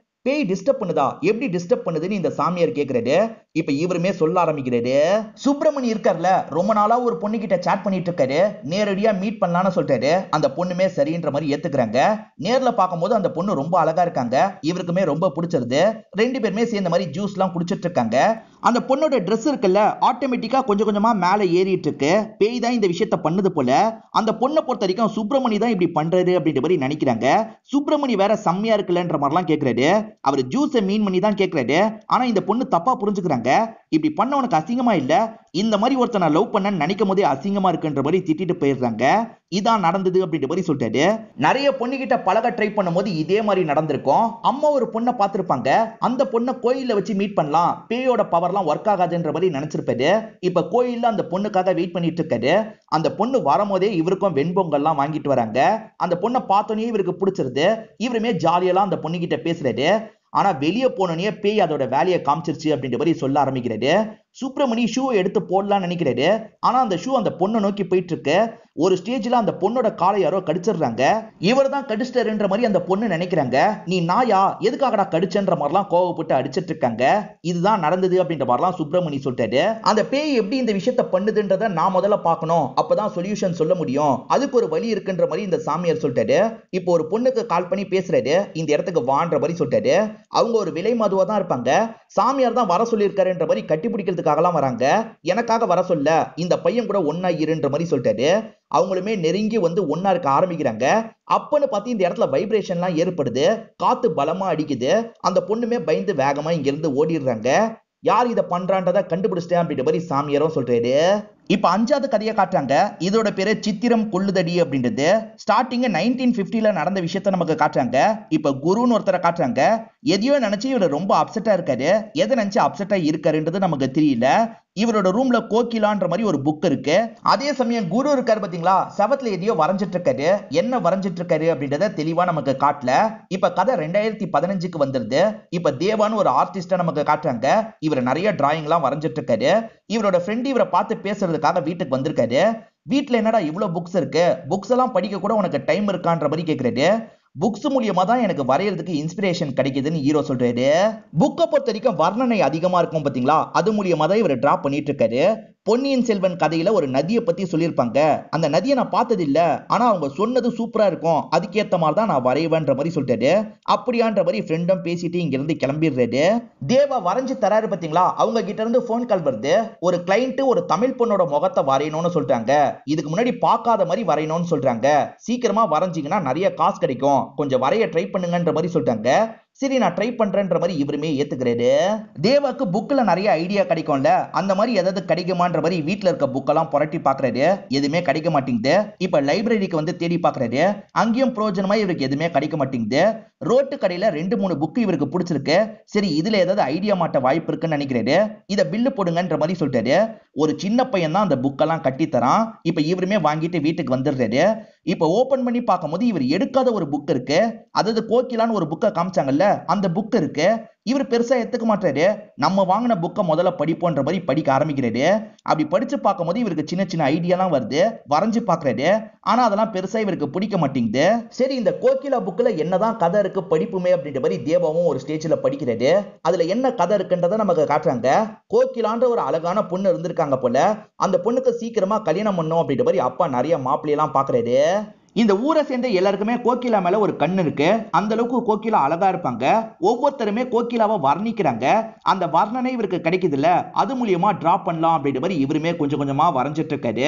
பேய் டிஸ்டர்ப் பண்ணுதா, எப்படி டிஸ்டர்ப் பண்ணுதுன்னு இந்த சாமியார் கேக்குறாரு. இப்ப இவருமே சொல்ல ஆரம்பிக்கிறாரு. சுப்பிரமணி இருக்கார்ல, ரொம்ப நாளா ஒரு பொண்ணு கிட்ட சாட் பண்ணிட்டு இருக்காரு, நேரடியா மீட் பண்ணலாம்னு சொல்லிட்டாரு. அந்த பொண்ணுமே சரின்ற மாதிரி ஏத்துக்கிறாங்க. நேர்ல பார்க்கும்போது அந்த பொண்ணு ரொம்ப அழகா இருக்காங்க. இவருக்குமே ரொம்ப பிடிச்சிருது. ரெண்டு பேருமே சேர்ந்த மாதிரி ஜூஸ் எல்லாம் குடிச்சிட்டு இருக்காங்க. அந்த பொண்ணோட ட்ரெஸ் இருக்குல்ல, ஆட்டோமேட்டிக்கா கொஞ்சம் கொஞ்சமா மேல ஏறிட்டு இருக்கு. பேய் தான் இந்த விஷயத்த பண்ணுது போல. அந்த பொண்ணை பொறுத்த வரைக்கும் சுப்பிரமணி தான் இப்படி பண்றாரு அப்படின்ற மாதிரி நினைக்கிறாங்க. சுப்பிரமணி வேற செம்மையா இருக்குல்லன்ற மாதிரிலாம் கேட்கிறாரு. அவர் ஜூஸை மீன் பண்ணி தான் கேட்கிறாரு. ஆனா இந்த பொண்ணு தப்பா புரிஞ்சுக்கிறாங்க. இப்படி பண்ண உனக்கு அசிங்கமா இல்ல, இந்த மாதிரி ஒருத்தனை லவ் பண்ண நினைக்கும் போதே அசிங்கமா இருக்குன்ற மாதிரி திட்டிட்டு போயிடுறாங்க. இதான் நடந்தது அப்படின்ற மாதிரி சொல்லிட்டாரு. நிறைய பொண்ணு கிட்ட பழக ட்ரை பண்ணும்போது இதே மாதிரி நடந்திருக்கும். அம்மா ஒரு பொண்ணை பார்த்திருப்பாங்க. அந்த பொண்ணை கோயில்ல வச்சு மீட் பண்ணலாம், பேயோட பவர்லாம் ஒர்க் ஆகாதுன்ற மாதிரி நினைச்சிருப்பாரு. இப்ப கோயில்ல அந்த பொண்ணுக்காக வெயிட் பண்ணிட்டு இருக்காரு. அந்த பொண்ணு வரும்போதே இவருக்கும் வெண்பொங்கல்லாம் வாங்கிட்டு வராங்க. அந்த பொண்ணை பார்த்தோன்னே இவருக்கு பிடிச்சிருது. இவருமே ஜாலியெல்லாம் அந்த பொண்ணு கிட்ட பேசுறாரு. ஆனா வெளியே போனோடனே பேய் அதோட வேலையை காமிச்சிருச்சு அப்படின்ற மாதிரி சொல்ல ஆரம்பிக்கிறாரு. சுப்பிரமணி ஷூ எடுத்து போடலாம்னு நினைக்கிறாரு. ஆனா அந்த ஷூ அந்த பொண்ணை நோக்கி போயிட்டு இருக்கு. ஒரு ஸ்டேஜ்ல அந்த பொண்ணோட காலை யாரோ கடிச்சிடுறாங்க. இவர் தான் கடிச்சிட்டாருன்ற மாதிரி அந்த பொண்ணு நினைக்கிறாங்க. நீ நாயா, எதுக்காகடா கடிச்சன்ற மாதிரிலாம் கோவப்பட்டு அடிச்சிட்டு இருக்காங்க. இதுதான் நடந்தது அப்படின்ற மாதிரிலாம் சுப்பிரமணி சொல்லிட்டாரு. அந்த பேய் எப்படி இந்த விஷயத்த பண்ணுதுன்றத நான் முதல்ல பார்க்கணும், அப்பதான் சொல்யூஷன் சொல்ல முடியும், அதுக்கு ஒரு வழி இருக்குன்ற மாதிரி இந்த சாமியார் சொல்லிட்டாரு. இப்போ ஒரு பொண்ணுக்கு கால் பண்ணி பேசுறாரு. இந்த இடத்துக்கு வான்ற மாதிரி சொல்லிட்டாரு. அவங்க ஒரு விலை மதுவா தான் இருப்பாங்க. சாமியார் தான் வர சொல்லியிருக்காருன்ற மாதிரி கட்டிப்பிடிக்கிறதுக்காகலாம் வராங்க. எனக்காக வர சொல்ல, இந்த பையன் கூட ஒன்னா இருன்ற மாதிரி சொல்லிட்டாரு. அவங்களுமே நெருங்கி வந்து ஒன்னா இருக்க ஆரம்பிக்கிறாங்க. அப்பன்னு பார்த்து இந்த இடத்துல வைப்ரேஷன்லாம் ஏற்படுது. காத்து பலமா அடிக்குது. அந்த பொண்ணுமே பயந்து வேகமா இங்க இருந்து ஓடிடுறாங்க. யார் இதை பண்றான்றதை கண்டுபிடிச்சிட்டேன் அப்படின்ற மாதிரி சாமியாரும் சொல்றாரு. இப்ப அஞ்சாவது கதையை காட்டுறாங்க. இதோட பேரு சித்திரம் கொள்ளுதடி அப்படின்றது. ஸ்டார்டிங் 1950ல நடந்த விஷயத்த நமக்கு காட்டுறாங்க. இப்ப குருன்னு ஒருத்தரை காட்டுறாங்க. எதையோ நினைச்சு இவர் ரொம்ப அப்செட்டா இருக்காரு. எதை நினைச்சு அப்செட்டா இருக்காருன்றது நமக்கு தெரியல. இவரோட ரூம்ல கோகிலான்ற மாதிரி ஒரு புக் இருக்கு. அதே சமயம் குரு இருக்காரு பாத்தீங்களா, செவத்துல எதையோ வரைஞ்சிட்டு இருக்காரு. என்ன வரைஞ்சிட்டு இருக்காரு அப்படின்றத தெளிவா நமக்கு காட்டல. இப்ப கதை 2015க்கு வந்துருது. இப்ப தேவான்னு ஒரு ஆர்டிஸ்ட நமக்கு காட்டுறாங்க. இவர் நிறைய டிராயிங் எல்லாம் வரைஞ்சிட்டு இருக்காரு. இவரோட ஃப்ரெண்ட் இவரை பார்த்து பேசுறதுக்காக வீட்டுக்கு வந்திருக்காரு. வீட்டுல என்னடா இவ்வளவு புக்ஸ் இருக்கு, புக்ஸ் எல்லாம் படிக்க கூட உனக்கு டைம் இருக்கான்ற மாதிரி கேக்குறாரு. புக்ஸ் மூலியமா தான் எனக்கு வரையறதுக்கு இன்ஸ்பிரேஷன் கிடைக்குதுன்னு ஹீரோ சொல்றாரு. புக்கை பொறுத்த வரைக்கும் வர்ணனை அதிகமா இருக்கும் பாத்தீங்களா, அது மூலியமா தான் இவர் டிரா பண்ணிட்டு இருக்காரு. பொன்னியின் செல்வன் கதையில ஒரு நதியை பத்தி சொல்லியிருப்பாங்க. அந்த நதியை நான் பார்த்தது இல்ல, ஆனா அவங்க சொன்னது சூப்பரா இருக்கும், அதுக்கேத்த மாதிரி தான் நான் வரைவேன்ற மாதிரி சொல்லிட்டாரு. அப்படியான்ற மாதிரி ஃப்ரெண்டும் பேசிட்டு இங்க இருந்து கிளம்பிடுறாரு. தேவா வரைஞ்சு தராரு பாத்தீங்களா, அவங்க கிட்ட இருந்து போன் கால் வருது. ஒரு கிளைண்ட் ஒரு தமிழ் பொண்ணோட முகத்தை வரையணும்னு சொல்றாங்க. இதுக்கு முன்னாடி பார்க்காத மாதிரி வரையணும்னு சொல்றாங்க. சீக்கிரமா வரைஞ்சிங்கன்னா நிறைய காசு கிடைக்கும், கொஞ்சம் வரைய ட்ரை பண்ணுங்கன்ற மாதிரி சொல்றாங்க. சரி நான் ட்ரை பண்றேன்ற மாதிரி இவருமே ஏத்துக்கிறாரு. தேவாக்கு புக்ல நிறைய ஐடியா கிடைக்கும்ல, அந்த மாதிரி ஏதாவது கிடைக்குமான்ற மாதிரி வீட்டுல இருக்க புக்கெல்லாம் புரட்டி பாக்குறாரு. எதுவுமே கிடைக்க மாட்டேங்குது. இப்ப லைப்ரரிக்கு வந்து தேடி பாக்குறாரு. அங்கேயும் பிரயோஜனமா இவருக்கு எதுவுமே கிடைக்க மாட்டேங்குது. ரோட்டு கடையில 2-3 புக் இவருக்கு பிடிச்சிருக்கு. சரி இதுல ஏதாவது ஐடியா மாட்ட வாய்ப்பு இருக்குன்னு நினைக்கிறாரு. இத பில்லு போடுங்கன்ற மாதிரி சொல்லிட்டாரு. ஒரு சின்ன பையன் தான் அந்த புக்கெல்லாம் கட்டி தரான். இப்ப இவருமே வாங்கிட்டு வீட்டுக்கு வந்துடுறாரு. இப்ப ஓபன் பண்ணி பார்க்கும்போது இவர் எடுக்காத ஒரு புக் இருக்கு. அதாவது கோகிலான்னு ஒரு புக்கை காமிச்சாங்கல்ல, அந்த புக் இருக்கு. இவர் பெருசா எடுத்துக்க மாட்டாரு. நம்ம வாங்கின புக்கை முதல்ல படிப்போன்ற மாதிரி படிக்க ஆரம்பிக்கிறாரு. அப்படி படிச்சு பார்க்கும்போது இவருக்கு சின்ன சின்ன ஐடியாலாம் வருது. வரைஞ்சு பார்க்கறாரு. ஆனா அதெல்லாம் பெருசா இவருக்கு பிடிக்க மாட்டேங்குது. சரி இந்த கோகிலா புக்ல என்னதான் கதை இருக்கு படிப்புமே அப்படின்ற மாதிரி தேவாவும் ஒரு ஸ்டேஜ்ல படிக்கிறாரு. அதுல என்ன கதை இருக்குன்றதை நமக்கு காட்டுறாங்க. கோகிலான்ற ஒரு அழகான பொண்ணு இருந்திருக்காங்க போல. அந்த பொண்ணுக்கு சீக்கிரமா கல்யாணம் பண்ணும் அப்படின்ற மாதிரி அப்பா நிறைய மாப்பிள்ளையெல்லாம் பாக்குறாரு. இந்த ஊரை சேர்ந்த எல்லாருக்குமே கோகிலா மேல ஒரு கண்ணு இருக்கு. அந்த அளவுக்கு கோகிலா அழகா இருப்பாங்க. ஒவ்வொருத்தருமே கோகிலாவை வர்ணிக்கிறாங்க. அந்த வர்ணனை இவருக்கு கிடைக்குது இல்ல, அது மூலியமா டிரா பண்ணலாம் அப்படின்ற மாதிரி இவருமே கொஞ்சம் கொஞ்சமா வரைஞ்சிட்டு இருக்காரு.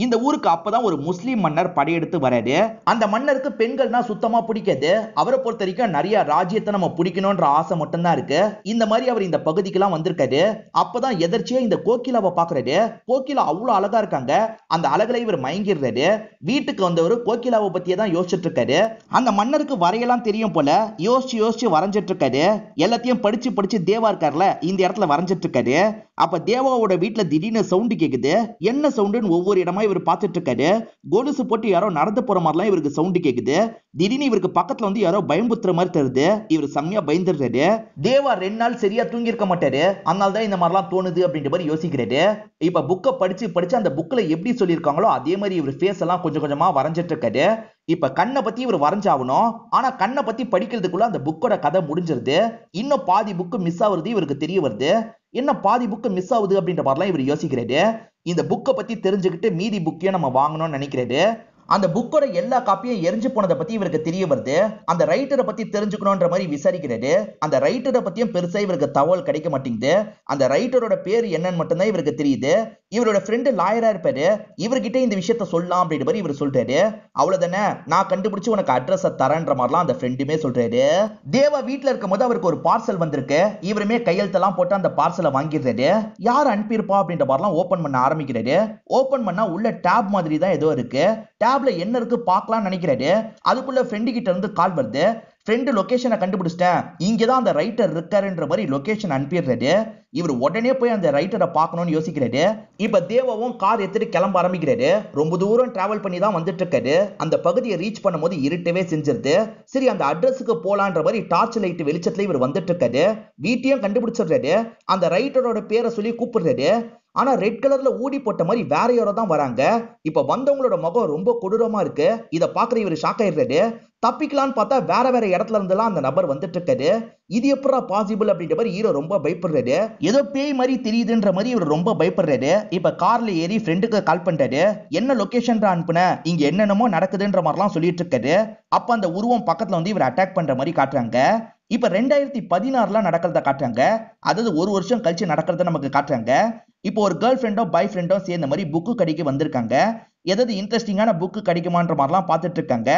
இந்த ஊருக்கு அப்பதான் ஒரு முஸ்லீம் மன்னர் படையெடுத்து வராரு. அந்த மன்னருக்கு பெண்கள்னா சுத்தமா பிடிக்காது. அவரை பொறுத்த வரைக்கும் நிறைய ராஜ்யத்தை நம்ம பிடிக்கணும்ன்ற ஆசை மட்டும்தான் இருக்கு. இந்த மாதிரி அவர் இந்த பகுதிக்கெல்லாம் வந்திருக்காரு. அப்பதான் எதர்ச்சியா இந்த கோகிலாவை பாக்குறாரு. கோகிலா அவ்வளவு அழகா இருக்காங்க. அந்த அழகுல இவர் மயங்கிடுறாரு. வீட்டுக்கு வந்தவர் கோகிலாவை பத்தியே தான் யோசிச்சுட்டு இருக்காரு. அந்த மன்னருக்கு வரையெல்லாம் தெரியும் போல. யோசிச்சு யோசிச்சு வரைஞ்சிட்டு இருக்காரு. எல்லாத்தையும் படிச்சு படிச்சு தேவா இருக்காருல, இந்த இடத்துல வரைஞ்சிட்டு இருக்காரு. அப்ப தேவாவோட வீட்டுல திடீர்னு சவுண்டு கேக்குது. என்ன சவுண்டுன்னு ஒவ்வொரு இடமா இவர் பார்த்துட்டு இருக்காரு. கொலுசு போட்டு யாரோ நடந்து போற மாதிரிலாம் இவருக்கு சவுண்டு கேக்குது. திடீர்னு இவருக்கு பக்கத்துல வந்து யாரோ பயம்புத்துற மாதிரி தெரியுது. இவர் செம்மையா பயந்துடுறாரு. தேவா 2 நாள் சரியா தூங்கி இருக்க மாட்டாரு. அதனால தான் இந்த மாதிரிலாம் தோணுது அப்படின்ற மாதிரி யோசிக்கிறாரு. இப்ப புக்கை படிச்சு படிச்சு அந்த புக்ல எப்படி சொல்லியிருக்காங்களோ அதே மாதிரி இவர் ஃபேஸ் எல்லாம் கொஞ்சம் கொஞ்சமா வரைஞ்சிட்டு இருக்காரு. இப்ப கண்ணை பத்தி இவர் வரைஞ்சாகணும். ஆனா கண்ணை பத்தி படிக்கிறதுக்குள்ள அந்த புக்கோட கதை முடிஞ்சிருது. இன்னும் பாதி புக்கு மிஸ் ஆகுறது இவருக்கு தெரிய வருது. என்ன பாதி புக்கு மிஸ் ஆகுது அப்படின்ற மாதிரிலாம் இவர் யோசிக்கிறாரு. இந்த புக்கை பத்தி தெரிஞ்சுக்கிட்டு மீதி புக்கையும் நம்ம வாங்கணும்னு நினைக்கிறாரு. அந்த புக்கோட எல்லா காப்பியும் எரிஞ்சு போனதை பத்தி இவருக்கு தெரிய வருது. அந்த ரைட்டரை பத்தி தெரிஞ்சுக்கணும்ன்ற மாதிரி விசாரிக்கிறாரு. அந்த ரைட்டரை பத்தியும் பெருசா இவருக்கு தகவல் கிடைக்க மாட்டேங்குது. அந்த ரைட்டரோட பேர் என்னன்னு மட்டும்தான் இவருக்கு தெரியுது. இவரோட ஃப்ரெண்டு லாயரா இருப்பாரு. இவர்கிட்ட இந்த விஷயத்த சொல்லலாம் அப்படின்ற மாதிரி இவர் சொல்றாரு. அவ்வளவுதானே, நான் கண்டுபிடிச்சு உனக்கு அட்ரஸ் தரேன்ற மாதிரிலாம் அந்த ஃப்ரெண்டுமே சொல்றாரு. தேவா வீட்டுல இருக்கும் போது அவருக்கு ஒரு பார்சல் வந்திருக்கு. இவருமே கையெழுத்தெல்லாம் போட்டு அந்த பார்சலை வாங்கிடுறாரு. யார் அனுப்பியிருப்பா அப்படின்ற மாதிரிலாம் ஓபன் பண்ண ஆரம்பிக்கிறாரு. ஓபன் பண்ணா உள்ள டேப் மாதிரி தான் ஏதோ இருக்கு. டேப்ல என்ன இருக்கு பார்க்கலாம்னு நினைக்கிறாரு. அதுக்குள்ள ஃப்ரெண்டு கிட்ட இருந்து கால் வருது. ஃப்ரெண்டு லொகேஷனை கண்டுபிடிச்சிட்டேன், இங்கதான் அந்த ரைட்டர் இருக்காருன்ற மாதிரி லொகேஷன் அனுப்பிடுறாரு. இவர் உடனே போய் அந்த ரைட்டரை பார்க்கணும்னு யோசிக்கிறாரு. இப்ப தேவாவும் கார் எடுத்துட்டு கிளம்ப ஆரம்பிக்கிறாரு. ரொம்ப தூரம் டிராவல் பண்ணி தான் வந்துட்டு இருக்காரு. அந்த பகுதியை ரீச் பண்ணும்போது இருட்டவே செஞ்சிருது. சரி அந்த அட்ரஸுக்கு போலான்ற மாதிரி டார்ச் லைட் வெளிச்சத்துல இவர் வந்துட்டு இருக்காரு. வீட்டையும் கண்டுபிடிச்சிடுறாரு. அந்த ரைட்டரோட பேரை சொல்லி கூப்பிடுறாரு. ஆனா ரெட் கலர்ல ஊடி போட்ட மாதிரி வேற யாரோ தான் வராங்க. இப்ப வந்தவங்களோட முகம் ரொம்ப கொடூரமா இருக்கு. இத பாக்குற இவர் ஷாக் ஆயிடுறாரு. தப்பிக்கலான்னு பார்த்தா வேற வேற இடத்துல இருந்தெல்லாம் அந்த நபர் வந்துட்டு இருக்காரு. இது எப்படா பாசிபிள் அப்படின்ற மாதிரி ஹீரோ ரொம்ப பயப்படுறாரு. ஏதோ பேய் மாதிரி தெரியுதுன்ற மாதிரி இவர் ரொம்ப பயப்படுறாரு. இப்ப கார்ல ஏறி ஃப்ரெண்டுக்கு கால் பண்றாரு. என்ன லொகேஷன் அனுப்புன, இங்க என்னென்னமோ நடக்குதுன்ற மாதிரிலாம் சொல்லிட்டு இருக்காரு. அப்ப அந்த உருவம் பக்கத்துல வந்து இவர் அட்டாக் பண்ற மாதிரி காட்டுறாங்க. இப்ப 2016ல நடக்கிறத காட்டுறாங்க. அதாவது ஒரு வருஷம் கழிச்சு நடக்கிறத நமக்கு காட்டுறாங்க. இப்போ ஒரு கேர்ள் ஃப்ரெண்டோ பாய் ஃப்ரெண்டோ சேர்ந்த மாதிரி புக்கு கடைக்கு வந்திருக்காங்க. ஏதாவது இன்ட்ரெஸ்டிங்கான புக் கிடைக்குமான்ற மாதிரிலாம் பார்த்துட்டு இருக்காங்க.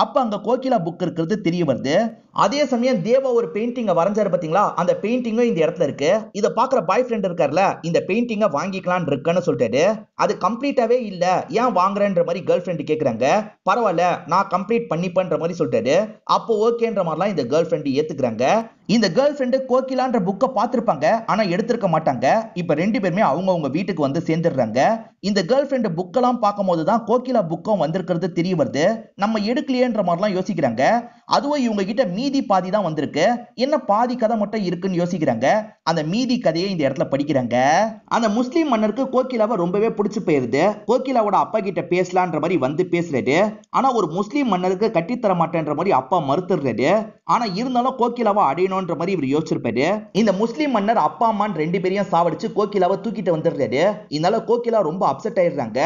அப்ப அங்க கோகிலா புக் இருக்கிறது தெரிய வருது. அதே சமயம் தேவா ஒரு பெயிண்டிங்க வரைஞ்சாரு பாத்தீங்களா, அந்த பெயிண்டிங்கும் இந்த இடத்துல இருக்கு. இத பாக்குற பாய் ஃப்ரெண்ட் இருக்கார்ல, இந்த பெயிண்டிங்க வாங்கிக்கலாம்னு இருக்குன்னு சொல்லிட்டாரு. அது கம்ப்ளீட்டாவே இல்ல, ஏன் வாங்குறன்ற மாதிரி கேர்ள் ஃப்ரெண்ட் கேக்குறாங்க. பரவாயில்ல, நான் கம்ப்ளீட் பண்ணிப்பேன்ற மாதிரி சொல்லிட்டாரு. அப்போ ஓகேன்ற மாதிரிலாம் இந்த கேர்ள் ஃப்ரெண்ட் ஏத்துக்கிறாங்க. இந்த கேர்ள் ஃப்ரெண்ட் கோகிலான்ற புக்கை பார்த்திருப்பாங்க, ஆனா எடுத்திருக்க மாட்டாங்க. இப்ப ரெண்டு பேருமே அவங்க வீட்டுக்கு வந்து சேர்ந்துடுறாங்க. இந்த கேர்ள் ஃப்ரெண்ட் புக்கெல்லாம் பார்க்கும் போதுதான் கோகிலா புக்கும் வந்திருக்கிறது தெரிய வருது. நம்ம எடுக்கலையேன்ற மாதிரிலாம் யோசிக்கிறாங்க. அதுவும் இவங்க கிட்ட மீதி பாதி தான் வந்திருக்கு, என்ன பாதி கதை மட்டும் இருக்குன்னு யோசிக்கிறாங்க. அந்த மீதி கதையை இந்த இடத்துல படிக்கிறாங்க. அந்த முஸ்லீம் மன்னருக்கு கோகிலாவை ரொம்பவே பிடிச்சு போயிருது. கோகிலாவோட அப்பா கிட்ட பேசலான்ற மாதிரி வந்து பேசுறாரு. ஆனா ஒரு முஸ்லீம் மன்னருக்கு கட்டித்தர மாட்டேன்ற மாதிரி அப்பா மறுத்துறாரு. ஆனா இருந்தாலும் கோகிலாவை அடையணும்ன்ற மாதிரி இவர் யோசிச்சிருப்பாரு. இந்த முஸ்லீம் மன்னர் அப்பா அம்மான் ரெண்டு பேரையும் சாவடிச்சு கோகிலாவை தூக்கிட்டு வந்துடுறாரு. இதனால கோகிலா ரொம்ப அப்செட் ஆயிடுறாங்க.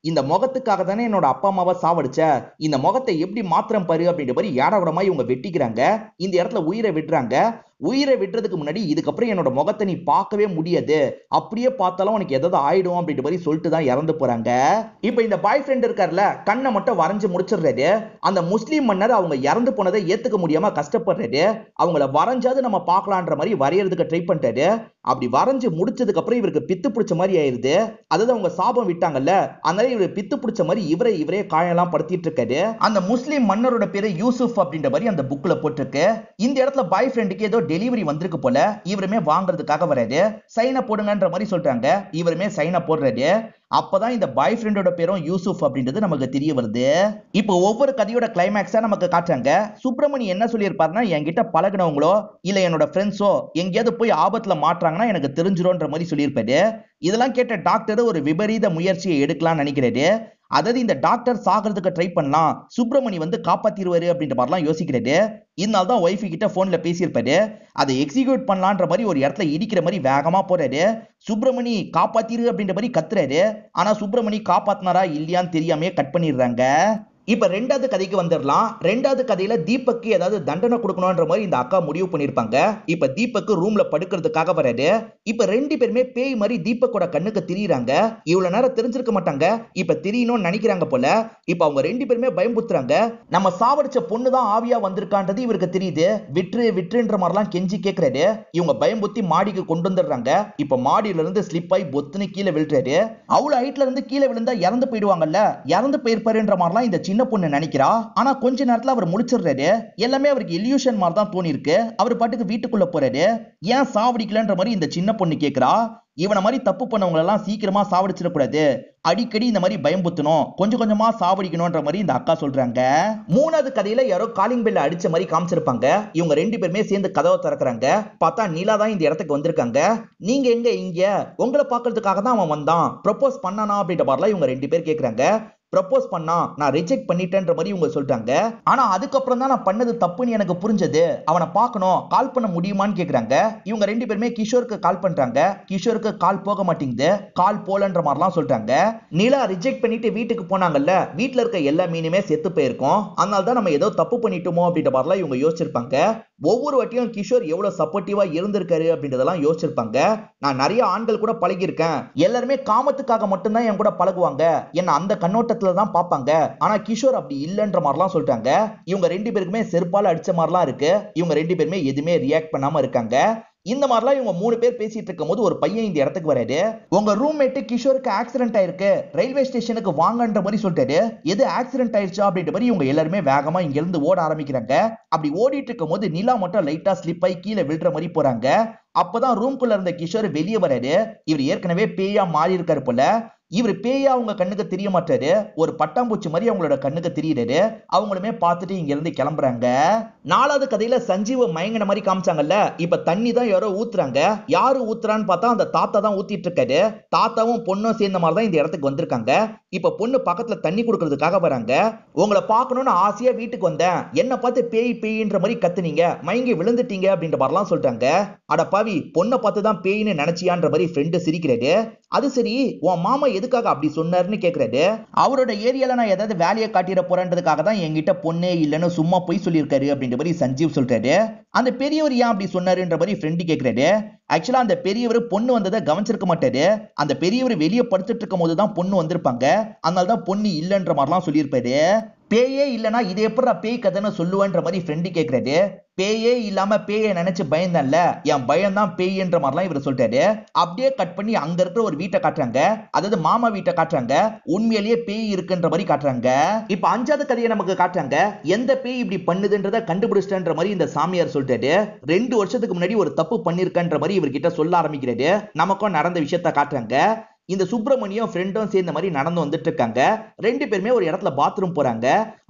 இந்த முகத்துக்காக தானே என்னோட அப்பா அம்மாவை சாவடிச்ச, இந்த முகத்தை எப்படி மாத்திரம் பாரு அப்படின்ற மாதிரி யாடவிடமா இவங்க வெட்டிக்கிறாங்க. இந்த இடத்துல உயிரை விடுறாங்க. உயிரை விடுறதுக்கு முன்னாடி இதுக்கப்புறம் என்னோட முகத்தை நீ பார்க்கவே முடியாது, அப்படியே பார்த்தாலும் உனக்கு ஏதாவது ஆயிடும் அப்படின்ற மாதிரி சொல்லிட்டு தான் இறந்து போறாங்க. இப்ப இந்த பாய் ஃப்ரெண்ட் இருக்கார்ல, கண்ணை மட்டும் வரைஞ்சு முடிச்சிடுறாரு. அந்த முஸ்லீம் மன்னர் அவங்க இறந்து போனதை ஏத்துக்க முடியாம கஷ்டப்படுறாரு. அவங்கள வரைஞ்சாது நம்ம பார்க்கலான்ற மாதிரி வரையறதுக்கு ட்ரை பண்ணிட்டாரு. அப்படி வரைஞ்சு முடிச்சதுக்கு அப்புறம் இவருக்கு பித்து பிடிச்ச மாதிரி ஆயிருது. அதாவது அவங்க சாபம் விட்டாங்கல்ல, அதனால இவரு பித்து பிடிச்ச மாதிரி இவரே காயெல்லாம் படுத்திட்டு இருக்காரு. அந்த முஸ்லீம் மன்னரோட பேரு யூசுப் அப்படின்ற மாதிரி அந்த புக்ல போட்டிருக்கு. இந்த இடத்துல பாய் ஃப்ரெண்டுக்கு ஏதோ டெலிவரி வந்திருக்கு போல, இவருமே வாங்குறதுக்காக வராரு. சைனை போடுங்கன்ற மாதிரி சொல்றாங்க. இவருமே சைனை போடுறாரு. அப்பதான் இந்த பாய் ஃப்ரெண்டோட பேரும் யூசுப் அப்படின்றது நமக்கு தெரிய வருது. இப்போ ஒவ்வொரு கதையோட கிளைமேக்ஸா நமக்கு காட்டுறாங்க. சுப்பிரமணி என்ன சொல்லியிருப்பாருன்னா, என்கிட்ட பழகினவங்களோ இல்ல என்னோட ஃப்ரெண்ட்ஸோ எங்கேயாவது போய் ஆபத்துல மாற்றாங்கன்னா எனக்கு தெரிஞ்சிடும்ன்ற மாதிரி சொல்லியிருப்பாரு. இதெல்லாம் கேட்ட டாக்டர் ஒரு விபரீத முயற்சியை எடுக்கலாம்னு நினைக்கிறாரு. அதாவது இந்த டாக்டர் சாகிறதுக்கு ட்ரை பண்ணலாம், சுப்பிரமணி வந்து காப்பாத்திருவாரு அப்படின்ற மாதிரிலாம் யோசிக்கிறாரு. இதனால தான் ஒய்ஃபு கிட்ட போன்ல பேசியிருப்பாரு. அதை எக்ஸிக்யூட் பண்ணலான்ற மாதிரி ஒரு இடத்துல இடிக்கிற மாதிரி வேகமா போறாரு. சுப்பிரமணி காப்பாத்திரு அப்படின்ற மாதிரி கத்துறாரு. ஆனா சுப்பிரமணி காப்பாத்தினாரா இல்லையான்னு தெரியாமே கட் பண்ணிடுறாங்க. இப்ப ரெண்டாவது கதைக்கு வந்துடலாம். ரெண்டாவது கதையில தீபக்கு ஏதாவது தண்டனை கொடுக்கணும்ன்ற மாதிரி இந்த அக்கா முடிவு பண்ணிருப்பாங்க. இப்ப தீபக்கு ரூம்ல படுக்கிறதுக்காக வராரு. இப்ப ரெண்டு பேருமே பேய் மாதிரி தீபக்கோட கண்ணுக்கு திரியிறாங்க. இவ்வளவு நேரம் தெரிஞ்சிருக்க மாட்டாங்க, இப்ப திரியணும்னு நினைக்கிறாங்க போல. இப்ப அவங்க ரெண்டு பேருமே பயம்புத்துறாங்க. நம்ம சாவடிச்ச பொண்ணுதான் ஆவியா வந்திருக்கான்றது இவருக்கு தெரியுது. விட்டுன்ற மாதிரிலாம் கெஞ்சி கேட்கிறாரு. இவங்க பயம்புத்தி மாடிக்கு கொண்டு வந்துடுறாங்க. இப்ப மாடியில இருந்து ஸ்லிப் ஆகி பொத்துன்னு கீழே விழுறாரு. அவ்வளவு ஹைட்ல இருந்து கீழே விழுந்தா இறந்து போயிடுவாங்கல்ல, இறந்து போயிருப்பாருன்ற மாதிரிலாம் இந்த சின்ன பொண்ணு நினைக்கிறா. ஆனா கொஞ்ச நேரத்துல அவர் முடிச்சிடுறாரு. எல்லாமே அவருக்கு இல்யூஷன் மாதிரி தான் தோணி இருக்கு. அவர் பாட்டுக்கு வீட்டுக்குள்ள போறாரு. ஏன் சாவடிக்கலன்ற மாதிரி இந்த சின்ன பொண்ணு கேக்குறா. இவனை மாதிரி தப்பு பண்ணவங்க எல்லாம் சீக்கிரமா சாவடிச்சிடக்கூடாது, அடிக்கடி இந்த மாதிரி பயம்புத்தணும், கொஞ்சம் கொஞ்சமா சாவடிக்கணும்ன்ற மாதிரி இந்த அக்கா சொல்றாங்க. மூணாவது கதையில யாரோ காலிங் பெல்ல அடிச்ச மாதிரி காமிச்சிருப்பாங்க. இவங்க ரெண்டு பேருமே சேர்ந்து கதவை திறக்கிறாங்க. பார்த்தா நிலா தான் இந்த இடத்துக்கு வந்திருக்காங்க. நீங்க எங்க இங்க? உங்களை பாக்குறதுக்காக தான் அவன் வந்தான், ப்ரொபோஸ் பண்ணானா அப்படின்ற மாதிரிலாம் இவங்க ரெண்டு பேர் கேக்குறாங்க. ப்ரப்போஸ் பண்ணா, நான் ரிஜெக்ட் பண்ணிட்டேன்ற மாதிரி இவங்க சொல்றாங்க. ஆனா அதுக்கப்புறம் தான் நான் பண்ணது தப்புன்னு எனக்கு புரிஞ்சது. அவனை பார்க்கணும், கால் பண்ண முடியுமான்னு கேக்குறாங்க. இவங்க ரெண்டு பேருமே கிஷோருக்கு கால் பண்றாங்க. கிஷோருக்கு கால் போக மாட்டேங்குது, கால் போலன்ற மாதிரிலாம் சொல்றாங்க. நிலா ரிஜெக்ட் பண்ணிட்டு வீட்டுக்கு போனாங்கல்ல, வீட்டுல இருக்க எல்லா மீனுமே செத்து போயிருக்கும். அதனால தான் நம்ம ஏதோ தப்பு பண்ணிட்டோமோ அப்படின்ற மாதிரிலாம் இவங்க யோசிச்சிருப்பாங்க. ஒவ்வொரு வாட்டியும் கிஷோர் எவ்வளவு சப்போர்ட்டிவா இருந்திருக்காரு அப்படின்றதெல்லாம் யோசிச்சிருப்பாங்க. நான் நிறைய ஆண்கள் கூட பழகியிருக்கேன், எல்லாருமே காமத்துக்காக மட்டும்தான் என் கூட பழகுவாங்க, என்ன அந்த கண்ணோட்டத்துல தான் பார்ப்பாங்க. ஆனா கிஷோர் அப்படி இல்லைன்ற மாதிரிலாம் சொல்றாங்க. இவங்க ரெண்டு பேருக்குமே செருப்பால அடிச்ச மாதிரிலாம் இருக்கு. இவங்க ரெண்டு பேருமே எதுவுமே ரியாக்ட் பண்ணாம இருக்காங்க. இந்த மாதிரிலாம் இவங்க மூணு பேர் பேசிட்டு இருக்கும் போது ஒரு பையன் இந்த இடத்துக்கு வராரு. உங்க ரூம்மேட் கிஷோருக்கு ஆக்சிடென்ட் ஆயிருக்கு, ரயில்வே ஸ்டேஷனுக்கு வாங்கன்ற மாதிரி சொல்லிட்டாரு. எது ஆக்சிடென்ட் ஆயிடுச்சா அப்படின்ற மாதிரி இவங்க எல்லாருமே வேகமா இங்க இருந்து ஓட ஆரம்பிக்கிறாங்க. அப்படி ஓடிட்டு இருக்கும் போது நிலா மட்டும் லைட்டா ஸ்லிப் ஆகி கீழே விழுற மாதிரி போறாங்க. அப்பதான் ரூம்குள்ள இருந்த கிஷோர் வெளியே வராரு. இவர் ஏற்கனவே பேயா மாறி இருக்காரு போல. இவர் பேயா அவங்க கண்ணுக்கு தெரிய மாட்டாரு, ஒரு பட்டாம்பூச்சி மாதிரி அவங்களோட கண்ணுக்கு தெரியுறாரு. அவங்களுமே பார்த்துட்டு இங்க இருந்து கிளம்புறாங்க. நாலாவது கதையில சஞ்சீவ மயங்கின மாதிரி காமிச்சாங்கல்ல, இப்ப தண்ணி தான் யாரோ ஊத்துறாங்க. யாரு ஊத்துறான்னு பார்த்தா அந்த தாத்தா தான் ஊத்திட்டு இருக்காரு. தாத்தாவும் பொண்ணும் சேர்ந்த மாதிரி தான் இந்த இடத்துக்கு வந்திருக்காங்க. இப்ப பொண்ணு பக்கத்துல தண்ணி கொடுக்கறதுக்காக வராங்க. உங்களை பார்க்கணும்னு ஆசையா வீட்டுக்கு வந்தேன், என்ன பார்த்து பேய் பேயின்ற மாதிரி கத்துனீங்க, மயங்கி விழுந்துட்டீங்க அப்படின்ற மாதிரிலாம் சொல்றாங்க. அட பாவி, பொண்ணை பார்த்து தான் பேயின்னு நினைச்சியான்ற மாதிரி ஃப்ரெண்டு சிரிக்கிறாரு. அது சரி, உன் மாமா எதுக்காக அப்படி சொன்னாருன்னு கேக்குறாரு. அவரோட ஏரியால நான் ஏதாவது வேலையை காட்டிட போறேன்றதுக்காக தான் என்கிட்ட பொண்ணே இல்லைன்னு சும்மா போய் சொல்லியிருக்காரு அப்படின்ற மாதிரி சஞ்சீவ் சொல்றாரு. அந்த பெரியவர் ஏன் அப்படி சொன்னாருன்ற மாதிரி ஃப்ரெண்டு கேக்குறாரு. ஆக்சுவலா அந்த பெரியவர் பொண்ணு வந்ததை கவனிச்சிருக்க மாட்டாரு. அந்த பெரியவர் வெளியே படுத்துட்டு இருக்கும் போதுதான் பொண்ணு வந்திருப்பாங்க. அதனாலதான் பொண்ணு இல்லைன்ற மாதிரிலாம் சொல்லியிருப்பாரு. பேயே இல்லனா இது எப்படா பேய் கதைன்னு சொல்லுவேன்ற மாதிரி ஃப்ரெண்டு கேக்குறாரு. பேயே இல்லாம பேயை நினைச்சு பயந்தல்ல, என் பயம் தான் பேய்ன்ற மாதிரிலாம் இவர் சொல்லிட்டாரு. அப்படியே கட் பண்ணி அங்க இருக்கிற ஒரு வீட்டை காட்டுறாங்க. அதாவது மாமா வீட்டை காட்டுறாங்க. உண்மையிலேயே பேய் இருக்குன்ற மாதிரி காட்டுறாங்க. இப்ப 5வது கதையை நமக்கு காட்டுறாங்க. எந்த பேய் இப்படி பண்ணுதுன்றத கண்டுபிடிச்சிட்டன்ற மாதிரி இந்த சாமியார் சொல்லிட்டாரு. 2 வருஷத்துக்கு முன்னாடி ஒரு தப்பு பண்ணிருக்கன்ற மாதிரி இவர்கிட்ட சொல்ல ஆரம்பிக்கிறாரு. நமக்கும் நடந்த விஷயத்த காட்டுறாங்க. இந்த சுப்பிரமணியம் ஃப்ரெண்டும் சேர்ந்த மாதிரி நடந்து வந்துட்டு இருக்காங்க. 2 பேருமே ஒரு இடத்துல பாத்ரூம் போறாங்க.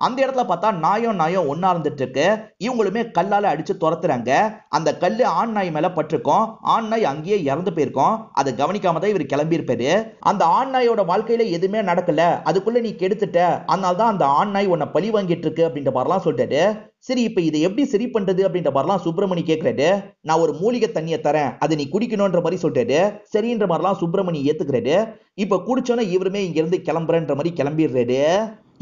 அந்த இடத்துல பார்த்தா நாயும் ஒன்னா இருந்துட்டு இருக்கு. இவங்களுமே கல்லால அடிச்சு துரத்துறாங்க. அந்த கல்லு ஆண் நாய் மேல பட்டிருக்கும். ஆண் நாய் அங்கேயே இறந்து போயிருக்கும். அதை கவனிக்காம தான் இவர் கிளம்பி இருப்பாரு. அந்த ஆண் நாயோட வாழ்க்கையில எதுவுமே நடக்கல, அதுக்குள்ள நீ கெடுத்துட்ட, அதனால்தான் அந்த ஆண் நாய் உன்னை பழி வாங்கிட்டு இருக்கு அப்படின்ற மாதிரிலாம் சொல்லிட்டாரு. சரி, இப்ப இதை எப்படி சரி பண்றது அப்படின்ற மாதிரிலாம் சுப்பிரமணி கேட்கிறாரு. நான் ஒரு மூலிகை தண்ணியை தரேன், அதை நீ குடிக்கணும்ன்ற மாதிரி சொல்லிட்டாரு. சரின்ற மாதிரிலாம் சுப்பிரமணி ஏத்துக்கிறாரு. இப்ப குடிச்சோன்னா இவருமே இங்க இருந்து கிளம்புறன்ற மாதிரி கிளம்பிடுறாரு.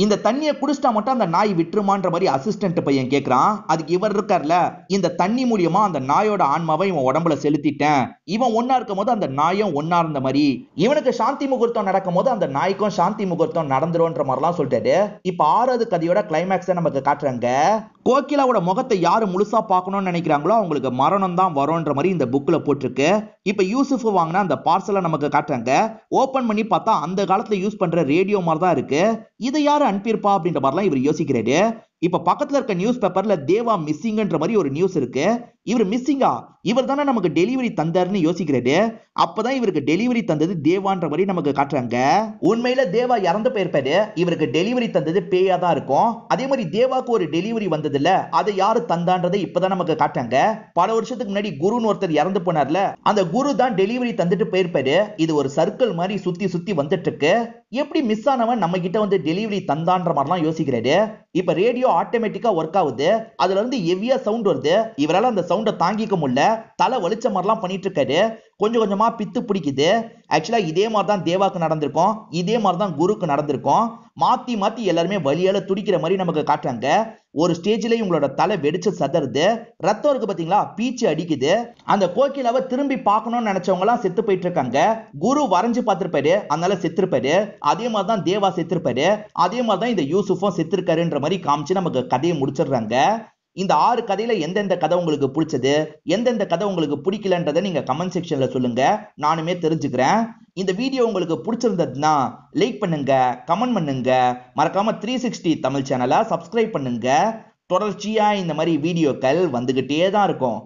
இந்த தண்ணியை குடிச்சிட்டா மட்டும் அந்த நாய் விட்டுருமான்ற மாதிரி அசிஸ்டன்ட் பையன் கேட்கிறான். அதுக்கு இவர் இருக்கார்ல, இந்த தண்ணி மூலியமா அந்த நாயோட ஆன்மாவை இவன் உடம்புல செலுத்திட்டேன். இவன் ஒன்னா இருக்கும் போது அந்த நாயும் ஒன்னா இருந்த மாதிரி, இவனுக்கு சாந்தி முகூர்த்தம் நடக்கும் போது அந்த நாய்க்கும் சாந்தி முகூர்த்தம் நடந்துரும்ன்ற மாதிரிலாம் சொல்லிட்டாரு. இப்ப 6வது கதையோட கிளைமேக்ஸை நமக்கு காட்டுறாங்க. கோகிலாவோட முகத்தை யாரு முழுசா பார்க்கணும்னு நினைக்கிறாங்களோ அவங்களுக்கு மரணம் தான் வரும்ன்ற மாதிரி இந்த புக்ல போட்டிருக்கு. இப்ப யூசுப் வாங்கினா அந்த பார்சலை நமக்கு காட்டுறாங்க. ஓபன் பண்ணி பார்த்தா அந்த காலத்துல யூஸ் பண்ற ரேடியோ மாதிரி தான் இருக்கு. இதை யாரு அனுப்பியிருப்பா அப்படின்ற மாதிரிலாம் இவர் யோசிக்கிறாரு. இப்ப பக்கத்துல இருக்க நியூஸ் பேப்பர்ல தேவா மிஸ்ஸிங்ன்ற மாதிரி ஒரு நியூஸ் இருக்கு. இவர் மிஸ்ஸிங்கா, இவர் தானே நமக்கு டெலிவரி தந்தாருன்னு யோசிக்கிறாரு. அப்பதான் இவருக்கு டெலிவரி தந்தது தேவான்ற மாதிரி நமக்கு காட்டுறாங்க. உண்மையில தேவா இறந்து போயிருப்பாரு. இவருக்கு டெலிவரி தந்தது பேயா தான் இருக்கும். அதே மாதிரி தேவாக்கு ஒரு டெலிவரி வந்தது இல்ல, அதை யாரு தந்தான்றதை இப்பதான் நமக்கு காட்டுறாங்க. பல வருஷத்துக்கு முன்னாடி குருன்னு ஒருத்தர் இறந்து போனார்ல, அந்த குரு தான் டெலிவரி தந்துட்டு போயிருப்பாரு. இது ஒரு சர்க்கிள் மாதிரி சுத்தி சுத்தி வந்துட்டு இருக்கு. எப்படி மிஸ் ஆனவன் நம்ம கிட்ட வந்து டெலிவரி தந்தான்ற மாதிரிலாம் யோசிக்கிறாரு. இப்ப ரேடியோ ஆட்டோமேட்டிக்கா ஒர்க் ஆகுது. அதுல இருந்து ஹெவியா சவுண்ட் வருது. இவரால அந்த சவுண்டை தாங்கிக்க முடியல. தலை வலிச்ச மாதிரிலாம் பண்ணிட்டு இருக்காரு. கொஞ்சம் கொஞ்சமா பித்து பிடிக்குது. ஆக்சுவலா இதே மாதிரி தான் தேவாக்கு நடந்திருக்கும். இதே மாதிரி தான் குருக்கு நடந்திருக்கும். மாத்தி மாத்தி எல்லாருமே வலியால துடிக்கிற மாதிரி நமக்கு காட்டுறாங்க. ஒரு ஸ்டேஜ்ல இவங்களோட தலை வெடிச்சு சதறுது. ரத்தம் இருக்கு பாத்தீங்களா, பீச்சு அடிக்குது. அந்த கோகிலாவை திரும்பி பார்க்கணும்னு நினைச்சவங்க எல்லாம் செத்து போயிட்டு இருக்காங்க. குரு வரைஞ்சு பார்த்திருப்பாரு, அதனால செத்துருப்பாரு. அதே மாதிரி தான் தேவா செத்துருப்பாரு. அதே மாதிரி தான் இந்த யூசுஃபும் செத்துருக்காருன்ற மாதிரி காமிச்சு நமக்கு கதையை முடிச்சிடுறாங்க. இந்த 6 கதையில எந்தெந்த கதை உங்களுக்கு பிடிச்சது, எந்தெந்த கதை உங்களுக்கு பிடிக்கலன்றதை நீங்க கமெண்ட் செக்ஷன்ல சொல்லுங்க. நானுமே தெரிஞ்சுக்கிறேன். இந்த வீடியோ உங்களுக்கு பிடிச்சிருந்ததுன்னா லைக் பண்ணுங்க, கமெண்ட் பண்ணுங்க. மறக்காம 360 தமிழ் சேனலை சப்ஸ்கிரைப் பண்ணுங்க. தொடர்ச்சியா இந்த மாதிரி வீடியோக்கள் வந்துகிட்டே தான் இருக்கும்.